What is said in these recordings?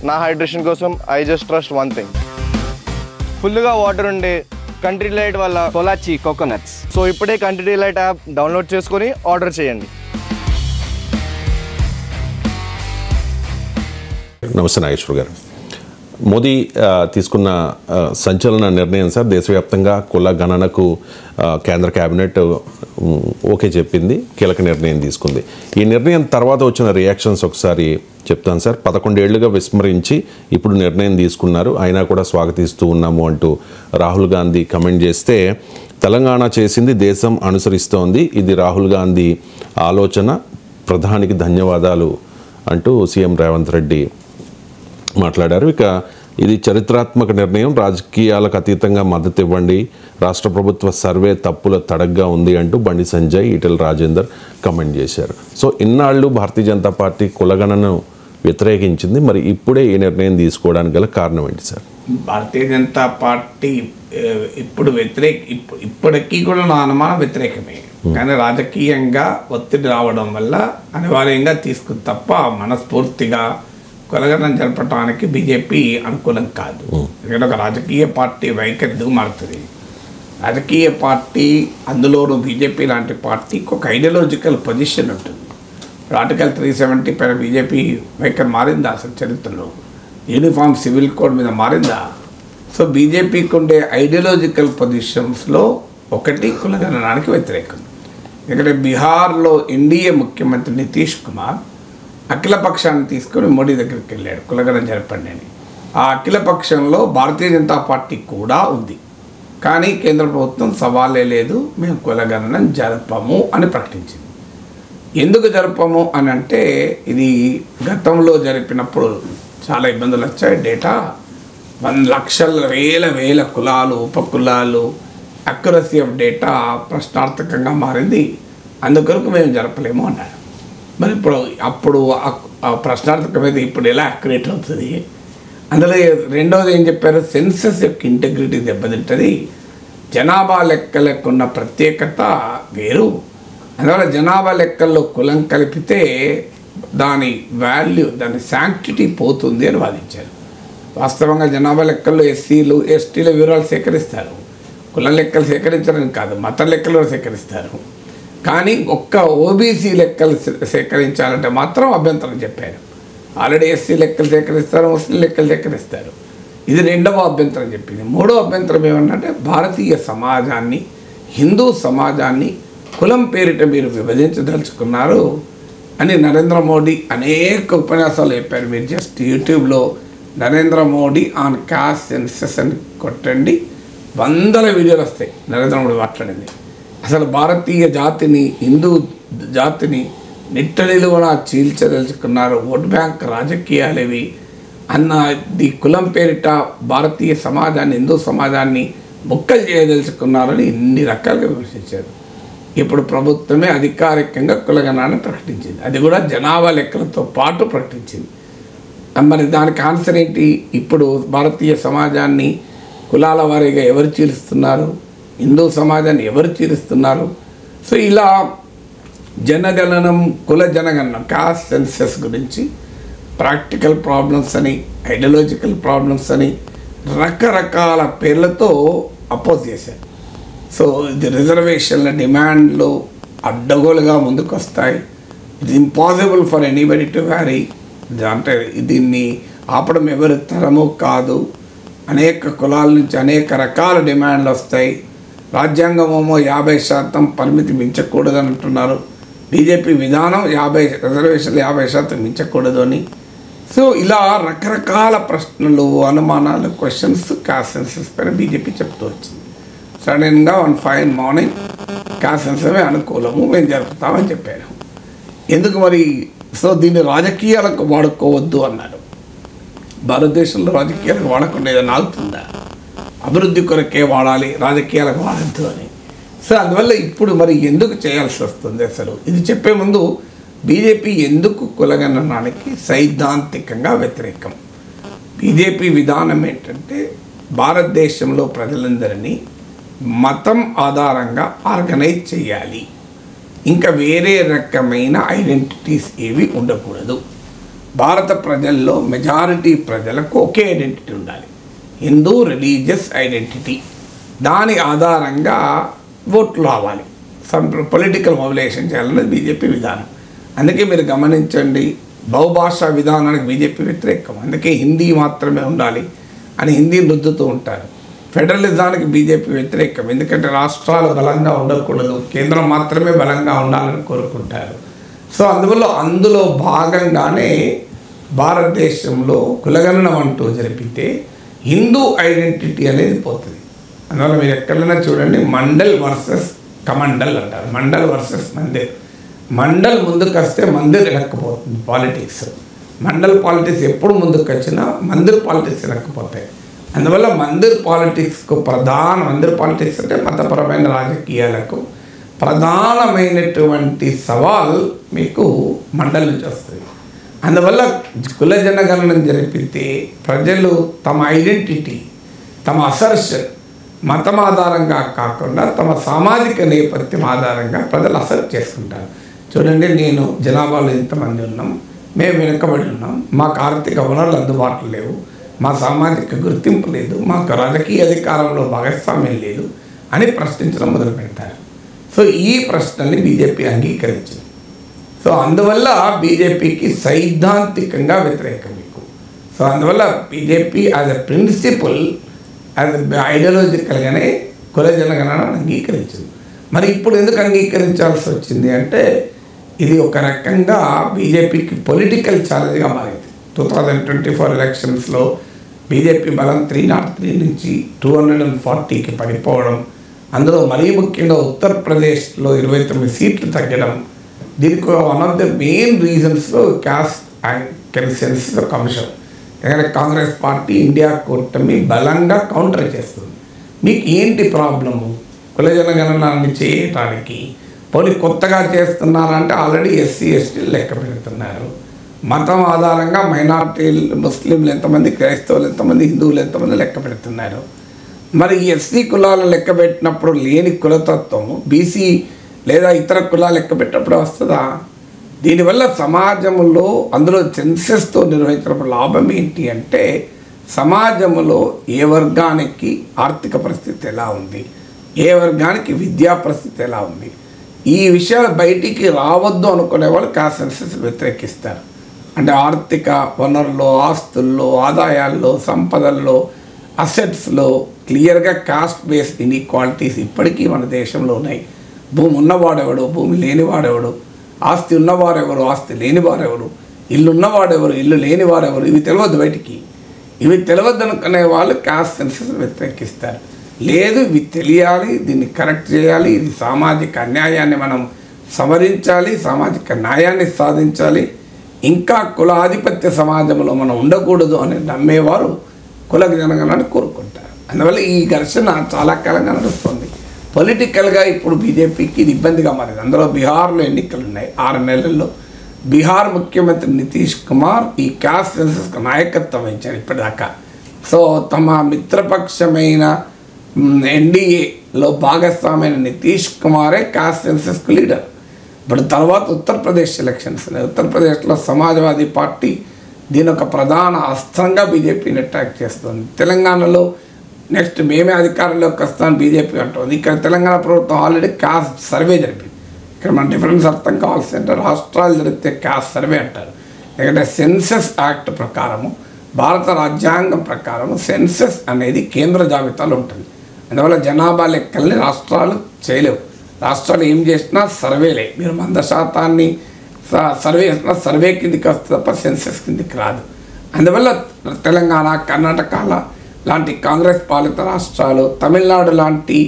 నా హైడ్రేషన్ కోసం I just trust one thing, ఫుల్గా వాటర్ ఉండే కంట్రీ డిలైట్ వల్ల పొలాచి కోకోనట్స్. సో ఇప్పుడే కంట్రీ డిలైట్ యాప్ డౌన్లోడ్ చేసుకొని ఆర్డర్ చేయండి. నమస్తే నాగేశ్వర్ గారు. మోదీ తీసుకున్న సంచలన నిర్ణయం సార్, దేశవ్యాప్తంగా కుల గణనకు కేంద్ర కేబినెట్ ఓకే చెప్పింది, కీలక నిర్ణయం తీసుకుంది. ఈ నిర్ణయం తర్వాత వచ్చిన రియాక్షన్స్ ఒకసారి చెప్తాను సార్. 11 ఏళ్లుగా విస్మరించి ఇప్పుడు నిర్ణయం తీసుకున్నారు, అయినా కూడా స్వాగతిస్తూ ఉన్నాము అంటూ రాహుల్ గాంధీ కమెంట్ చేస్తే, తెలంగాణ చేసింది దేశం అనుసరిస్తోంది, ఇది రాహుల్ గాంధీ ఆలోచన, ప్రధానికి ధన్యవాదాలు అంటూ సీఎం రేవంత్ రెడ్డి మాట్లాడారు. ఇక ఇది చరిత్రాత్మక నిర్ణయం, రాజకీయాలకు అతీతంగా మద్దతు ఇవ్వండి, రాష్ట్ర ప్రభుత్వ సర్వే తప్పుల తడగ్గా ఉంది అంటూ బండి సంజయ్, ఈటెల రాజేందర్ కమెంట్ చేశారు. సో ఇన్నాళ్ళు భారతీయ జనతా పార్టీ కులగణను వ్యతిరేకించింది, మరి ఇప్పుడే ఈ నిర్ణయం తీసుకోవడానికి గల కారణం ఏంటి సార్? భారతీయ జనతా పార్టీ ఇప్పటికీ కూడా నా అనుమానం వ్యతిరేకమే, కానీ రాజకీయంగా ఒత్తిడి రావడం వల్ల అనివార్యంగా తీసుకుంది తప్ప మనస్ఫూర్తిగా కులగణన జరపడానికి బీజేపీ అనుకూలం కాదు. ఎందుకంటే ఒక రాజకీయ పార్టీ వైఖరి మారుతుంది. రాజకీయ పార్టీ, అందులోనూ బీజేపీ లాంటి పార్టీకి ఒక ఐడియాలజికల్ పొజిషన్ ఉంటుంది. ఆర్టికల్ 370 పైన బీజేపీ వైఖరి మారిందా అసలు చరిత్రలో? యూనిఫామ్ సివిల్ కోడ్ మీద మారిందా? సో బీజేపీకి ఉండే ఐడియాలజికల్ పొజిషన్స్లో ఒకటి కులగణనానికి వ్యతిరేకం. ఎందుకంటే బీహార్లో ఎన్డీఏ ముఖ్యమంత్రి నితీష్ కుమార్ అఖిలపక్షాన్ని తీసుకొని మోడీ దగ్గరికి వెళ్ళాడు, కులగణన జరపండి అని. ఆ అఖిలపక్షంలో భారతీయ జనతా పార్టీ కూడా ఉంది, కానీ కేంద్ర ప్రభుత్వం సవాలే లేదు, మేము కులగణన జరపము అని ప్రకటించింది. ఎందుకు జరపము అని అంటే, ఇది గతంలో జరిపినప్పుడు చాలా ఇబ్బందులు వచ్చాయి. డేటా 1 లక్షల వేల కులాలు, ఉపకులాలు, అక్యురసీ ఆఫ్ డేటా ప్రశ్నార్థకంగా మారింది, అందుకొరకు మేము జరపలేము అన్నారు. మరి అప్పుడు ఆ ప్రశ్నార్థకమైన ఇప్పుడు ఎలా అక్యురేట్ అవుతుంది? అందులో రెండవది ఏం చెప్పారు, సెన్సస్ యొక్క ఇంటెగ్రిటీ దెబ్బతింటుంది, జనాభా లెక్కలకు ఉన్న ప్రత్యేకత వేరు, అందువల్ల జనాభా లెక్కల్లో కులం కలిపితే దాని వాల్యూ, దాని శాంక్టిటీ పోతుంది అని వాదించారు. వాస్తవంగా జనాభా లెక్కల్లో ఎస్సీలు ఎస్టీల వివరాలు సేకరిస్తారు, కులం లెక్కలు సేకరించడానికి కాదు, మత లెక్కలు సేకరిస్తారు. కానీ ఒక్క ఓబీసీ లెక్కలు సేకరించాలంటే మాత్రం అభ్యంతరం చెప్పారు. ఆల్రెడీ ఎస్సీ లెక్కలు సేకరిస్తారు, ముస్లిం లెక్కలు సేకరిస్తారు. ఇది రెండవ అభ్యంతరం చెప్పింది. మూడవ అభ్యంతరం ఏమన్నంటే, భారతీయ సమాజాన్ని, హిందూ సమాజాన్ని కులం పేరిట మీరు విభజించదలుచుకున్నారు అని నరేంద్ర మోడీ అనేక ఉపన్యాసాలు చెప్పారు. మీరు జస్ట్ యూట్యూబ్లో Narendra Modi on cost census అని కొట్టండి, వందల వీడియోలు వస్తాయి నరేంద్ర మోడీ మాట్లాడింది. అసలు భారతీయ జాతిని, హిందూ జాతిని నిట్టనిలువన చీల్చదలుచుకున్నారు, ఓట్ బ్యాంక్ రాజకీయాలేవి అన్నది కులం పేరిట భారతీయ సమాజాన్ని, హిందూ సమాజాన్ని ముక్కలు చేయదలుచుకున్నారని ఇన్ని రకాలుగా విమర్శించారు. ఇప్పుడు ప్రభుత్వమే అధికారికంగా కులగణాన్ని ప్రకటించింది, అది కూడా జనాభా లెక్కలతో పాటు ప్రకటించింది. మరి దానికి ఆన్సర్ ఏంటి? ఇప్పుడు భారతీయ సమాజాన్ని కులాల వారీగా ఎవరు చీలుస్తున్నారు, హిందూ సమాజాన్ని ఎవరు చీలుస్తున్నారు? సో ఇలా జనగణనం, కుల జనగణనం, కాస్ట్ సెన్సస్ గురించి ప్రాక్టికల్ ప్రాబ్లమ్స్ అని, ఐడియాలజికల్ ప్రాబ్లమ్స్ అని రకరకాల పేర్లతో అపోజ్ చేశారు. సో ఇది రిజర్వేషన్ల డిమాండ్లు అడ్డగోలుగా ముందుకు వస్తాయి. It impossible for anybody to worry, అంటే దీన్ని ఆపడం ఎవరి తరము కాదు. అనేక కులాల నుంచి అనేక రకాల డిమాండ్లు వస్తాయి. రాజ్యాంగమేమో 50% పరిమితి మించకూడదని అంటున్నారు. బీజేపీ విధానం రిజర్వేషన్లు 50% మించకూడదు అని. సో ఇలా రకరకాల ప్రశ్నలు, అనుమానాలు, క్వశ్చన్స్ కాస్ట్ సెన్సస్ పైన బీజేపీ చెప్తూ వచ్చింది. సడన్గా వన్ ఫైన్ మార్నింగ్ కాస్ట్ సెన్ససే అనుకూలము, మేము జరుపుతామని చెప్పారు. ఎందుకు మరి? సో దీన్ని రాజకీయాలకు వాడుకోవద్దు అన్నారు. భారతదేశంలో రాజకీయాలకు వాడకుండా ఏదైనా ఆగుతుందా? అభివృద్ధి కొరకే వాడాలి, రాజకీయాలకు వాడద్దు అని. సో అందువల్ల ఇప్పుడు మరి ఎందుకు చేయాల్సి వస్తుంది? అసలు ఇది చెప్పే ముందు బీజేపీ ఎందుకు కులగణనానికి సైద్ధాంతికంగా వ్యతిరేకం? బీజేపీ విధానం ఏంటంటే, భారతదేశంలో ప్రజలందరినీ మతం ఆధారంగా ఆర్గనైజ్ చేయాలి, ఇంకా వేరే రకమైన ఐడెంటిటీస్ ఏవి ఉండకూడదు. భారత ప్రజల్లో మెజారిటీ ప్రజలకు ఒకే ఐడెంటిటీ ఉండాలి, హిందూ రిలీజియస్ ఐడెంటిటీ. దాని ఆధారంగా ఓట్లు రావాలి, పొలిటికల్ మొబిలైజేషన్ చేయాలన్నది బీజేపీ విధానం. అందుకే మీరు గమనించండి, బహుభాషా విధానానికి బీజేపీ వ్యతిరేకం. అందుకే హిందీ మాత్రమే ఉండాలి అని హిందీని రుద్దుతూ ఉంటారు. ఫెడరలిజానికి బీజేపీ వ్యతిరేకం, ఎందుకంటే రాష్ట్రాలు బలంగా ఉండకూడదు, కేంద్రం మాత్రమే బలంగా ఉండాలని కోరుకుంటారు. సో అందులో భాగంగానే భారతదేశంలో కులగణన అంటూ జరిపితే హిందూ ఐడెంటిటీ అనేది పోతుంది. అందువల్ల మీరు ఎక్కడైనా చూడండి, మండల్ వర్సెస్ కమండల్ అంటారు, మండల్ వర్సెస్ మందిర్. మండల్ ముందుకు వస్తే మందిర్ వెనక్కిపోతుంది పాలిటిక్స్. మండల్ పాలిటిక్స్ ఎప్పుడు ముందుకు వచ్చినా మందిర్ పాలిటిక్స్ వెనక్కిపోతాయి. అందువల్ల మందిర్ పాలిటిక్స్కు మందిర్ పాలిటిక్స్ అంటే మతపరమైన రాజకీయాలకు ప్రధానమైనటువంటి సవాల్ మీకు మండల్ నుంచి వస్తుంది. అందువల్ల కుల జనగణన జరిపితే ప్రజలు తమ ఐడెంటిటీ, తమ అసర్షన్ మతం ఆధారంగా కాకుండా తమ సామాజిక నేపథ్యం ఆధారంగా ప్రజలు అసర్ట్ చేసుకుంటారు. చూడండి, నేను జనాభాలో ఇంతమంది ఉన్నాం, మేము వెనుకబడి ఉన్నాం, మాకు ఆర్థిక వనరులు అందుబాటులో లేవు, మా సామాజిక గుర్తింపు లేదు, మాకు రాజకీయ అధికారంలో భాగస్వామ్యం లేదు అని ప్రశ్నించడం మొదలు పెడతారు. సో ఈ ప్రశ్నల్ని బీజేపీ అంగీకరించింది. సో అందువల్ల బీజేపీకి సైద్ధాంతికంగా వ్యతిరేకం మీకు. సో అందువల్ల BJP as a principle, as ఐడియాలజికల్గానే కుల జనగణన అంగీకరించింది. మరి ఇప్పుడు ఎందుకు అంగీకరించాల్సి వచ్చింది అంటే, ఇది ఒక రకంగా బీజేపీకి పొలిటికల్ ఛాలెంజ్గా మారింది. 2024 ఎలక్షన్స్లో బీజేపీ బలం 303 నుంచి 240కి పడిపోవడం, అందులో మరీ ముఖ్యంగా ఉత్తరప్రదేశ్లో 29 సీట్లు తగ్గడం, దీనికి వన్ ఆఫ్ ద మెయిన్ రీజన్స్లో క్యాస్ట్ అండ్ సెన్సస్ కమిషన్. ఎందుకంటే కాంగ్రెస్ పార్టీ ఇండియా కూటమి బలంగా కౌంటర్ చేస్తుంది. మీకు ఏంటి ప్రాబ్లము కుల జనగణనాన్ని చేయటానికి? పోనీ కొత్తగా చేస్తున్నారంటే ఆల్రెడీ ఎస్సీ ఎస్టీలు లెక్క పెడుతున్నారు. మతం ఆధారంగా మైనార్టీలు, ముస్లింలు ఎంతమంది, క్రైస్తవులు ఎంతమంది, హిందువులు ఎంతమంది లెక్క పెడుతున్నారు. మరి ఎస్సీ కులాలు లెక్క పెట్టినప్పుడు లేని కులతత్వము బీసీ లేదా ఇతర కులాలు లెక్క పెట్టినప్పుడు వస్తుందా? దీనివల్ల సమాజంలో, అందులో సెన్సెస్తో నిర్వహించినప్పుడు లాభం ఏంటి అంటే, సమాజంలో ఏ వర్గానికి ఆర్థిక పరిస్థితి ఎలా ఉంది, ఏ వర్గానికి విద్యా పరిస్థితి ఎలా ఉంది, ఈ విషయాలు బయటికి రావద్దు అనుకునే వాళ్ళు కాస్ట్ సెన్సస్ వ్యతిరేకిస్తారు. అంటే ఆర్థిక వనరుల్లో, ఆస్తుల్లో, ఆదాయాల్లో, సంపదల్లో, అసెట్స్లో క్లియర్గా కాస్ట్ బేస్డ్ ఇన్ఈక్వాలిటీస్ ఇప్పటికీ మన దేశంలో ఉన్నాయి. భూమి ఉన్నవాడెవడు, భూమి లేనివాడెవడు, ఆస్తి ఉన్నవారెవరు, ఆస్తి లేనివారెవరు, ఇల్లు ఉన్నవాడెవరు, ఇల్లు లేనివారెవరు, ఇవి తెలియదు బయటికి. ఇవి తెలియదు అనుకునే వాళ్ళు కాస్ట్ సెన్సస్ వ్యతిరేకిస్తారు. లేదు, ఇవి తెలియాలి, దీన్ని కరెక్ట్ చేయాలి, ఇది సామాజిక అన్యాయాన్ని మనం సవరించాలి, సామాజిక న్యాయాన్ని సాధించాలి, ఇంకా కులాధిపత్య సమాజంలో మనం ఉండకూడదు అని నమ్మేవారు కుల జనగణనని కోరుకుంటారు. అందువల్ల ఈ ఘర్షణ చాలా కాలంగా నడుస్తుంది. పొలిటికల్గా ఇప్పుడు బీజేపీకి ఇది ఇబ్బందిగా మారింది. అందులో బీహార్లో ఎన్నికలు ఉన్నాయి 6 నెలల్లో. బీహార్ ముఖ్యమంత్రి నితీష్ కుమార్ ఈ క్యాస్ట్ సెన్సస్కు నాయకత్వం వహించారు ఇప్పటిదాకా. సో తమ మిత్రపక్షమైన ఎన్డీఏలో భాగస్వామైన నితీష్ కుమారే కాస్ట్ సెన్సస్కు లీడర్. ఇప్పుడు తర్వాత ఉత్తరప్రదేశ్ ఎలక్షన్స్ ఉన్నాయి. ఉత్తరప్రదేశ్లో సమాజ్వాదీ పార్టీ దీని ఒక ప్రధాన అస్త్రంగా బీజేపీని అటాక్ చేస్తుంది. తెలంగాణలో నెక్స్ట్ మేమే అధికారంలోకి వస్తామని బీజేపీ అంటుంది. ఇక్కడ తెలంగాణ ప్రభుత్వం ఆల్రెడీ కాస్ట్ సర్వే జరిపింది. ఇక్కడ మన డిఫరెన్స్ అర్థం కావాల్సిందంటే, రాష్ట్రాలు జరిగితే కాస్ట్ సర్వే అంటారు. ఎందుకంటే సెన్సస్ యాక్ట్ ప్రకారము, భారత రాజ్యాంగం ప్రకారము సెన్సస్ అనేది కేంద్ర జాబితాలో ఉంటుంది. అందువల్ల జనాభా లెక్కల్ని రాష్ట్రాలు చేయలేవు. రాష్ట్రాలు ఏం చేసినా సర్వేలే. మీరు 100% సర్వే చేసినా సర్వే కిందికి వస్తుంది తప్ప సెన్సస్ కిందికి రాదు. అందువల్ల తెలంగాణ, కర్ణాటక లాంటి కాంగ్రెస్ పాలిత రాష్ట్రాలు, తమిళనాడు లాంటి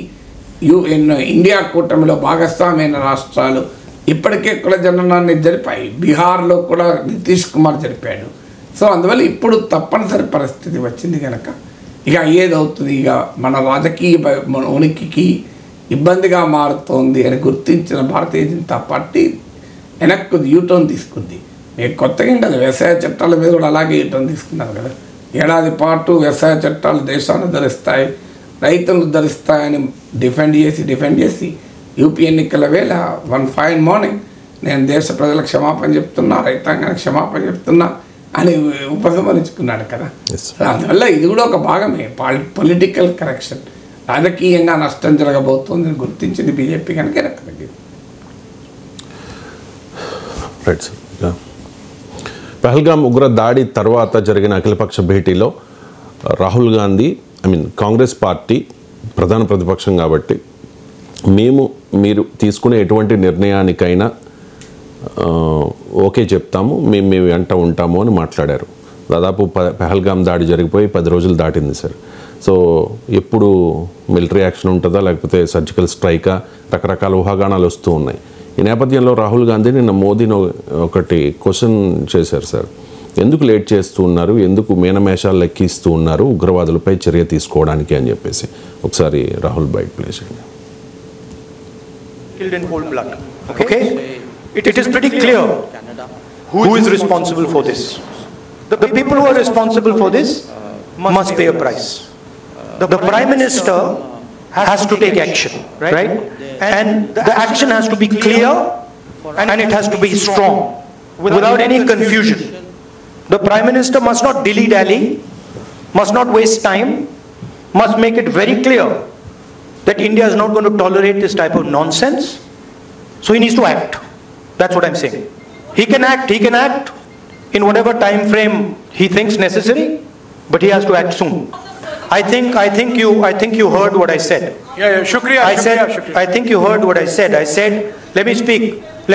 ఇండియా కూటమిలో భాగస్వామైన రాష్ట్రాలు ఇప్పటికే కుల జననాన్ని జరిపాయి. బీహార్లో కూడా నితీష్ కుమార్ జరిపాడు. సో అందువల్ల ఇప్పుడు తప్పనిసరి పరిస్థితి వచ్చింది కనుక ఇక ఏదవుతుంది, ఇక మన రాజకీయ ఉనికికి ఇబ్బందిగా మారుతోంది అని గుర్తించిన భారతీయ జనతా పార్టీ వెనక్కు యూటర్న్ తీసుకుంది. మీకు కొత్తగా ఉండదు, వ్యవసాయ చట్టాల మీద కూడా అలాగే యూటర్న్ తీసుకున్నారు కదా. ఏడాది పాటు వ్యవసాయ చట్టాలు దేశాన్ని ఉద్ధరిస్తాయి, రైతులను ఉద్ధరిస్తాయని డిఫెండ్ చేసి యూపీ ఎన్నికల వేళ వన్ ఫైన్ మార్నింగ్ నేను దేశ ప్రజలకు క్షమాపణ చెప్తున్నా, రైతాంగానికి క్షమాపణ చెప్తున్నా, అని ఉపసంహరించుకున్నాడు కదా. అందువల్ల ఇది కూడా ఒక భాగమే పొలిటికల్ కరెక్షన్. రాజకీయంగా నష్టం జరగబోతోందని గుర్తించింది బీజేపీ కనుక వెనక్కి. Right sir. పహల్గాం ఉగ్ర దాడి తర్వాత జరిగిన అఖిలపక్ష భేటీలో రాహుల్ గాంధీ కాంగ్రెస్ పార్టీ ప్రధాన ప్రతిపక్షం కాబట్టి మీరు తీసుకునే ఎటువంటి నిర్ణయానికైనా ఓకే చెప్తాము, మేము వెంట ఉంటాము అని మాట్లాడారు. దాదాపు పహల్గాం దాడి జరిగిపోయి 10 రోజులు దాటింది సార్. సో ఎప్పుడు మిలిటరీ యాక్షన్ ఉంటుందా లేకపోతే సర్జికల్ స్ట్రైకా, రకరకాల ఊహాగానాలు వస్తూ ఉన్నాయి. ఈ నేపథ్యంలో రాహుల్ గాంధీ నిన్న మోదీని ఒకటి క్వశ్చన్ చేశారు సార్. ఎందుకు లేట్ చేస్తూ ఉన్నారు, ఎందుకు మీనమేషాలు లెక్కిస్తూ ఉన్నారు ఉగ్రవాదులపై చర్య తీసుకోవడానికి అని చెప్పేసి. ఒకసారి రాహుల్ బైట్ ప్లే చేయండి. Killed in cold blood. Okay? It is pretty clear who is responsible for this. The people who are responsible for this must pay a price. The Prime Minister has to take action, right? And the action has to be clear and it has to be strong, without any confusion. The Prime Minister must not dilly-dally, must not waste time, must make it very clear that India is not going to tolerate this type of nonsense. So he needs to act. That's what I'm saying. He can act in whatever time frame he thinks necessary, but he has to act soon. I think you heard what I said. Yeah, shukriya. I think you heard what I said. I said, let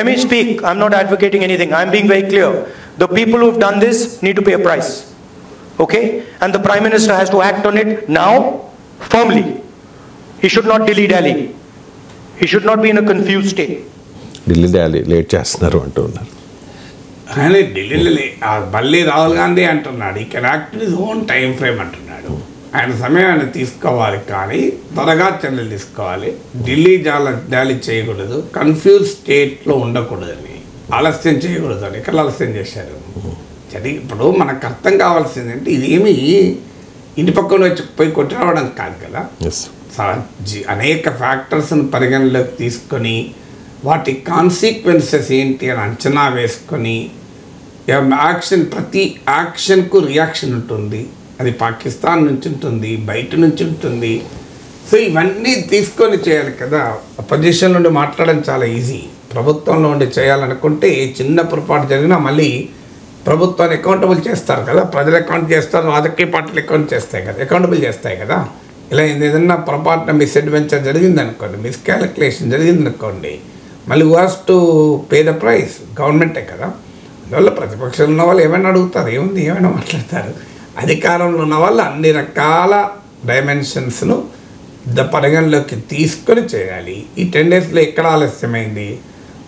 me speak. I'm not advocating anything. I'm being very clear. The people who've done this need to pay a price. Okay? And the Prime Minister has to act on it now, firmly. He should not dilly-dally. He should not be in a confused state. dilly-dally late చేస్తున్నారు అంటున్నారు. కానీ ఢిల్లీలో మళ్ళీ రాహుల్ గాంధీ అంటున్నాడు, ఈ can act his own time frame అంటున్నాడు. ఆయన సమయాన్ని తీసుకోవాలి, కానీ త్వరగా చర్యలు తీసుకోవాలి. ఢిల్లీ జాలి చేయకూడదు, కన్ఫ్యూజ్ స్టేట్లో ఉండకూడదని, ఆలస్యం చేయకూడదని. ఇక్కడ ఆలస్యం చేశారు. ఇప్పుడు మనకు అర్థం కావాల్సింది అంటే ఇదేమి ఇంటి పక్కన వచ్చి పోయి కొట్టి రావడం కాదు కదా. అనేక ఫ్యాక్టర్స్ని పరిగణలోకి తీసుకొని వాటి కాన్సిక్వెన్సెస్ ఏంటి అని అంచనా వేసుకొని ప్రతి యాక్షన్కు రియాక్షన్ ఉంటుంది. అది పాకిస్తాన్ నుంచి ఉంటుంది, బయట నుంచి ఉంటుంది. సో ఇవన్నీ తీసుకొని చేయాలి కదా. అపోజిషన్ నుండి మాట్లాడడం చాలా ఈజీ. ప్రభుత్వంలో ఉండి చేయాలనుకుంటే చిన్న పొరపాటు జరిగినా మళ్ళీ ప్రభుత్వాన్ని అకౌంటబుల్ చేస్తారు కదా. ప్రజలు అకౌంట్ చేస్తారు, రాజకీయ పార్టీలు అకౌంటబుల్ చేస్తాయి కదా. ఇలా ఏదైనా పొరపాటున మిస్అడ్వెంచర్ జరిగిందనుకోండి, మిస్కాలిక్యులేషన్ జరిగిందనుకోండి, మళ్ళీ was to pay the price గవర్నమెంటే కదా. అందువల్ల ప్రతిపక్షంలో ఉన్న వాళ్ళు ఏమైనా అడుగుతారు, ఏముంది ఏమైనా మాట్లాడతారు. అధికారంలో ఉన్న వాళ్ళు అన్ని రకాల డైమెన్షన్స్ను పరిగణలోకి తీసుకొని చేయాలి. ఈ 10 డేస్లో ఎక్కడ ఆలస్యమైంది?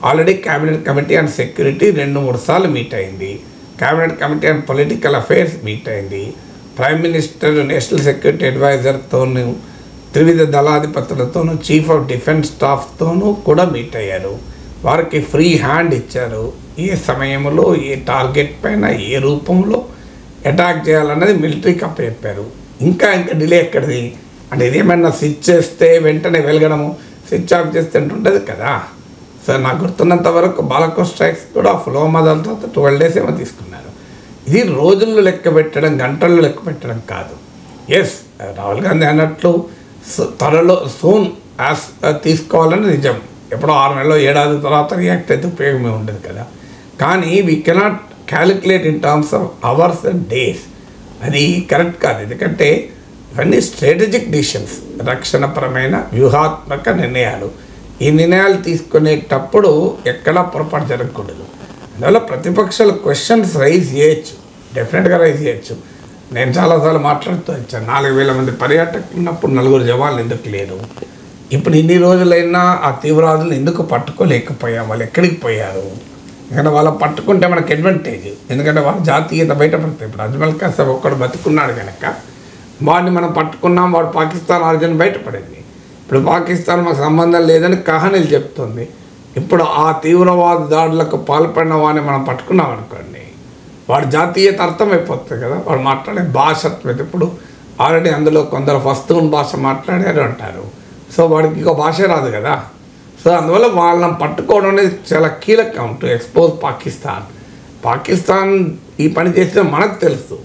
Already cabinet committee on security 2-3 సార్లు మీట్ అయింది. Cabinet committee on political affairs meet అయింది. ప్రైమ్ మినిస్టర్ నేషనల్ సెక్యూరిటీ అడ్వైజర్తోనూ, త్రివిధ దళాధిపతులతోనూ, చీఫ్ ఆఫ్ డిఫెన్స్ స్టాఫ్తోనూ కూడా మీట్ అయ్యారు. వారికి ఫ్రీ హ్యాండ్ ఇచ్చారు. ఏ సమయంలో, ఏ టార్గెట్ పైన, ఏ రూపంలో అటాక్ చేయాలన్నది మిలిటరీకి అప్పచెప్పారు. ఇంకా డిలే ఎక్కడిది అంటే ఇదేమన్నా స్విచ్ చేస్తే వెంటనే వెలగడము, స్విచ్ ఆఫ్ చేస్తే ఉంటుంది కదా. సో నాకు గుర్తున్నంత వరకు బాలకోట్ స్ట్రైక్స్ కూడా ఫ్లో మొదలతో 12 days ఏమో తీసుకున్నారు. ఇది రోజుల్లో లెక్క పెట్టడం, గంటల్లో లెక్క పెట్టడం కాదు. ఎస్, రాహుల్ గాంధీ అన్నట్లు త్వరలో సూన్ తీసుకోవాలని నిజం. ఎప్పుడో 6 నెలలు, 7 ఏడాది తర్వాత రియాక్ట్ అయితే ఉపయోగమే ఉండదు కదా. కానీ we cannot calculate in terms of hours and days. అది కరెక్ట్ కాదు. ఎందుకంటే ఇవన్నీ స్ట్రాటజిక్ డిసిషన్స్, రక్షణపరమైన వ్యూహాత్మక నిర్ణయాలు. ఈ నిర్ణయాలు తీసుకునేటప్పుడు ఎక్కడా పొరపాటు జరగకూడదు. అందువల్ల ప్రతిపక్షాలు క్వశ్చన్స్ రైజ్ చేయొచ్చు, డెఫినెట్గా రైజ్ చేయొచ్చు. నేను చాలాసార్లు మాట్లాడుతూ వచ్చాను, 4000 మంది పర్యాటకులు ఉన్నప్పుడు 4 జవాన్లు ఎందుకు లేరు? ఇప్పుడు ఇన్ని రోజులైనా ఆ తీవ్రవాదులను ఎందుకు పట్టుకోలేకపోయాం? వాళ్ళు ఎక్కడికి పోయారు? ఎందుకంటే వాళ్ళని పట్టుకుంటే మనకు అడ్వాంటేజ్. ఎందుకంటే వాళ్ళ జాతీయత బయటపడుతుంది. ఇప్పుడు అజ్మల్ కసాబ్ ఒక్కడు బతుకున్నాడు కనుక వాడిని మనం పట్టుకున్నాం, వాడు పాకిస్తాన్ ఆరిజిన్ బయటపడింది. ఇప్పుడు పాకిస్తాన్ మాకు సంబంధం లేదని కహానీలు చెప్తుంది. ఇప్పుడు ఆ తీవ్రవాద దాడులకు పాల్పడిన వాడిని మనం పట్టుకున్నాం అనుకోండి, వాడి జాతీయత అర్థమైపోతుంది కదా. వాడు మాట్లాడే భాష ఇప్పుడు ఆల్రెడీ అందులో కొందరు పస్తూన్ భాష మాట్లాడారు అంటారు. సో వాడికి ఇంకో భాషే రాదు కదా. సో అందువల్ల వాళ్ళని పట్టుకోవడం అనేది చాలా కీలకం టు ఎక్స్పోజ్ పాకిస్తాన్. పాకిస్తాన్ ఈ పని చేస్తే మనకు తెలుసు,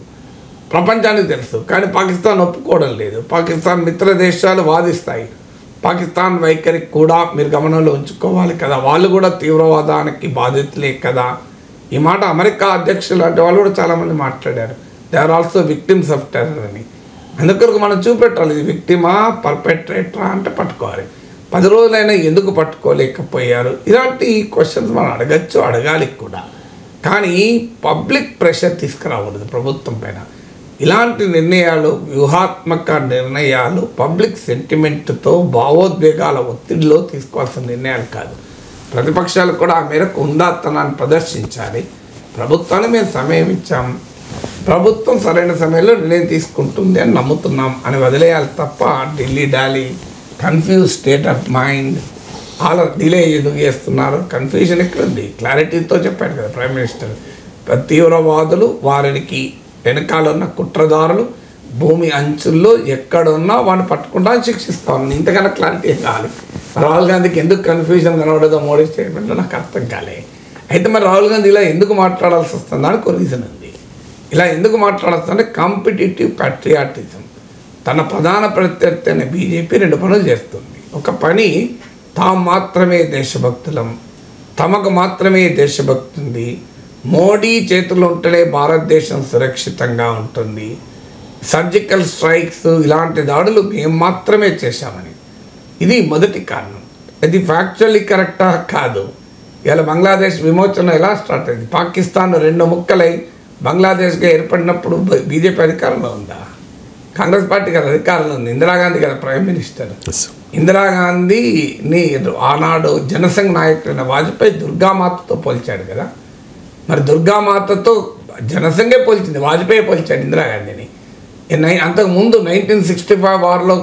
ప్రపంచానికి తెలుసు. కానీ పాకిస్తాన్ ఒప్పుకోవడం లేదు. పాకిస్తాన్ మిత్ర దేశాలు వాదిస్తాయి. పాకిస్తాన్ వైఖరి కూడా మీరు గమనంలో ఉంచుకోవాలి కదా. వాళ్ళు కూడా తీవ్రవాదానికి బాధితులే కదా. ఈ మాట అమెరికా అధ్యక్షులు అంటే వాళ్ళు కూడా చాలామంది మాట్లాడారు. They are also victims of terror అని. అందుకొరకు మనం చూపెట్టాలి, ఇది విక్టిమా పర్పెట్రేటరా అంటే పట్టుకోవాలి. 10 రోజులైనా ఎందుకు పట్టుకోలేకపోయారు? ఇలాంటి క్వశ్చన్స్ మనం అడగచ్చు, అడగాలి కూడా. కానీ పబ్లిక్ ప్రెషర్ తీసుకురాకూడదు ప్రభుత్వం పైన. ఇలాంటి నిర్ణయాలు, వ్యూహాత్మక నిర్ణయాలు పబ్లిక్ సెంటిమెంట్తో, భావోద్వేగాల ఒత్తిడిలో తీసుకోవాల్సిన నిర్ణయాలు కాదు. ప్రతిపక్షాలు కూడా ఆ మేరకు ఉందాతనాన్ని ప్రదర్శించాలి. ప్రభుత్వాన్ని మేము సమయం ఇచ్చాం, ప్రభుత్వం సరైన సమయంలో నిర్ణయం తీసుకుంటుంది అని నమ్ముతున్నాం అని వదిలేయాలి తప్ప Delhi Dolly confuse state of mind అలా డిలే ఎందుకు చేస్తున్నారు? కన్ఫ్యూజన్ ఎక్కడుంది? క్లారిటీతో చెప్పాడు కదా ప్రైమ్ మినిస్టర్. తీవ్రవాదులు, వారికి వెనకాల ఉన్న కుట్రదారులు భూమి అంచుల్లో ఎక్కడున్నా వాడిని పట్టుకుంటా శిక్షిస్తాం. ఇంతకన్నా క్లారిటీ కావాలి. రాహుల్ గాంధీకి ఎందుకు కన్ఫ్యూజన్ కనబడదో మోడీ స్టేట్మెంట్లో నాకు అర్థం కాలే. అయితే మరి రాహుల్ గాంధీ ఇలా ఎందుకు మాట్లాడాల్సి వస్తుంది? దానికి ఒక రీజన్ ఉంది. ఇలా ఎందుకు మాట్లాడాల్సిందంటే కాంపిటేటివ్ ప్యాట్రియాటిజం. తన ప్రధాన ప్రత్యర్థి అనే బీజేపీ 2 పనులు చేస్తుంది. ఒక పని, తాము మాత్రమే దేశభక్తులం, తమకు మాత్రమే దేశభక్తి ఉంది, మోడీ చేతుల్లో ఉంటేనే భారతదేశం సురక్షితంగా ఉంటుంది, సర్జికల్ స్ట్రైక్స్ ఇలాంటి దాడులు మేము మాత్రమే చేశామని. ఇది మొదటి కారణం. ఇది ఫ్యాక్చువల్లీ కరెక్టా? కాదు. ఇలా బంగ్లాదేశ్ విమోచన ఎలా స్టార్ట్ అయింది? పాకిస్తాన్ 2 ముక్కలై బంగ్లాదేశ్గా ఏర్పడినప్పుడు బీజేపీ అధికారంలో ఉందా? కాంగ్రెస్ పార్టీ కదా అధికారంలో ఉంది. ఇందిరాగాంధీ కదా ప్రైమ్ మినిస్టర్. ఇందిరాగాంధీని ఆనాడు జనసంఘ్ నాయకుడైన వాజ్పేయి దుర్గామాతతో పోల్చాడు కదా. మరి దుర్గామాతతో జనసంఘే పోల్చింది, వాజ్పేయి పోల్చాడు ఇందిరాగాంధీని. అంతకుముందు 1965 వార్లో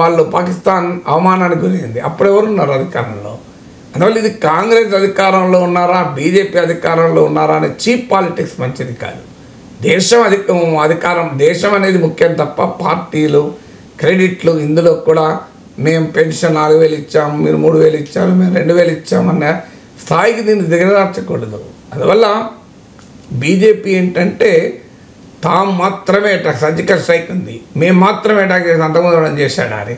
వాళ్ళు పాకిస్తాన్ అవమానానికి గురైంది. అప్పుడు ఎవరున్నారు అధికారంలో? అందువల్ల ఇది కాంగ్రెస్ అధికారంలో ఉన్నారా, బీజేపీ అధికారంలో ఉన్నారా అనే చీప్ పాలిటిక్స్ మంచిది కాదు. దేశం అధికారం, దేశం అనేది ముఖ్యం తప్ప పార్టీలు, క్రెడిట్లు ఇందులో కూడా మేము పెన్షన్ 4,000 ఇచ్చాము, మీరు 3,000 ఇచ్చారు, మేము 2,000 ఇచ్చామన్న స్థాయికి దీన్ని దిగజార్చకూడదు. అందువల్ల బీజేపీ ఏంటంటే తాము మాత్రమే అటాక్, సర్జికల్ స్ట్రైక్ ఉంది, మేము మాత్రమే అటాక్ చేసి అంతకుముందు చేశాడు అని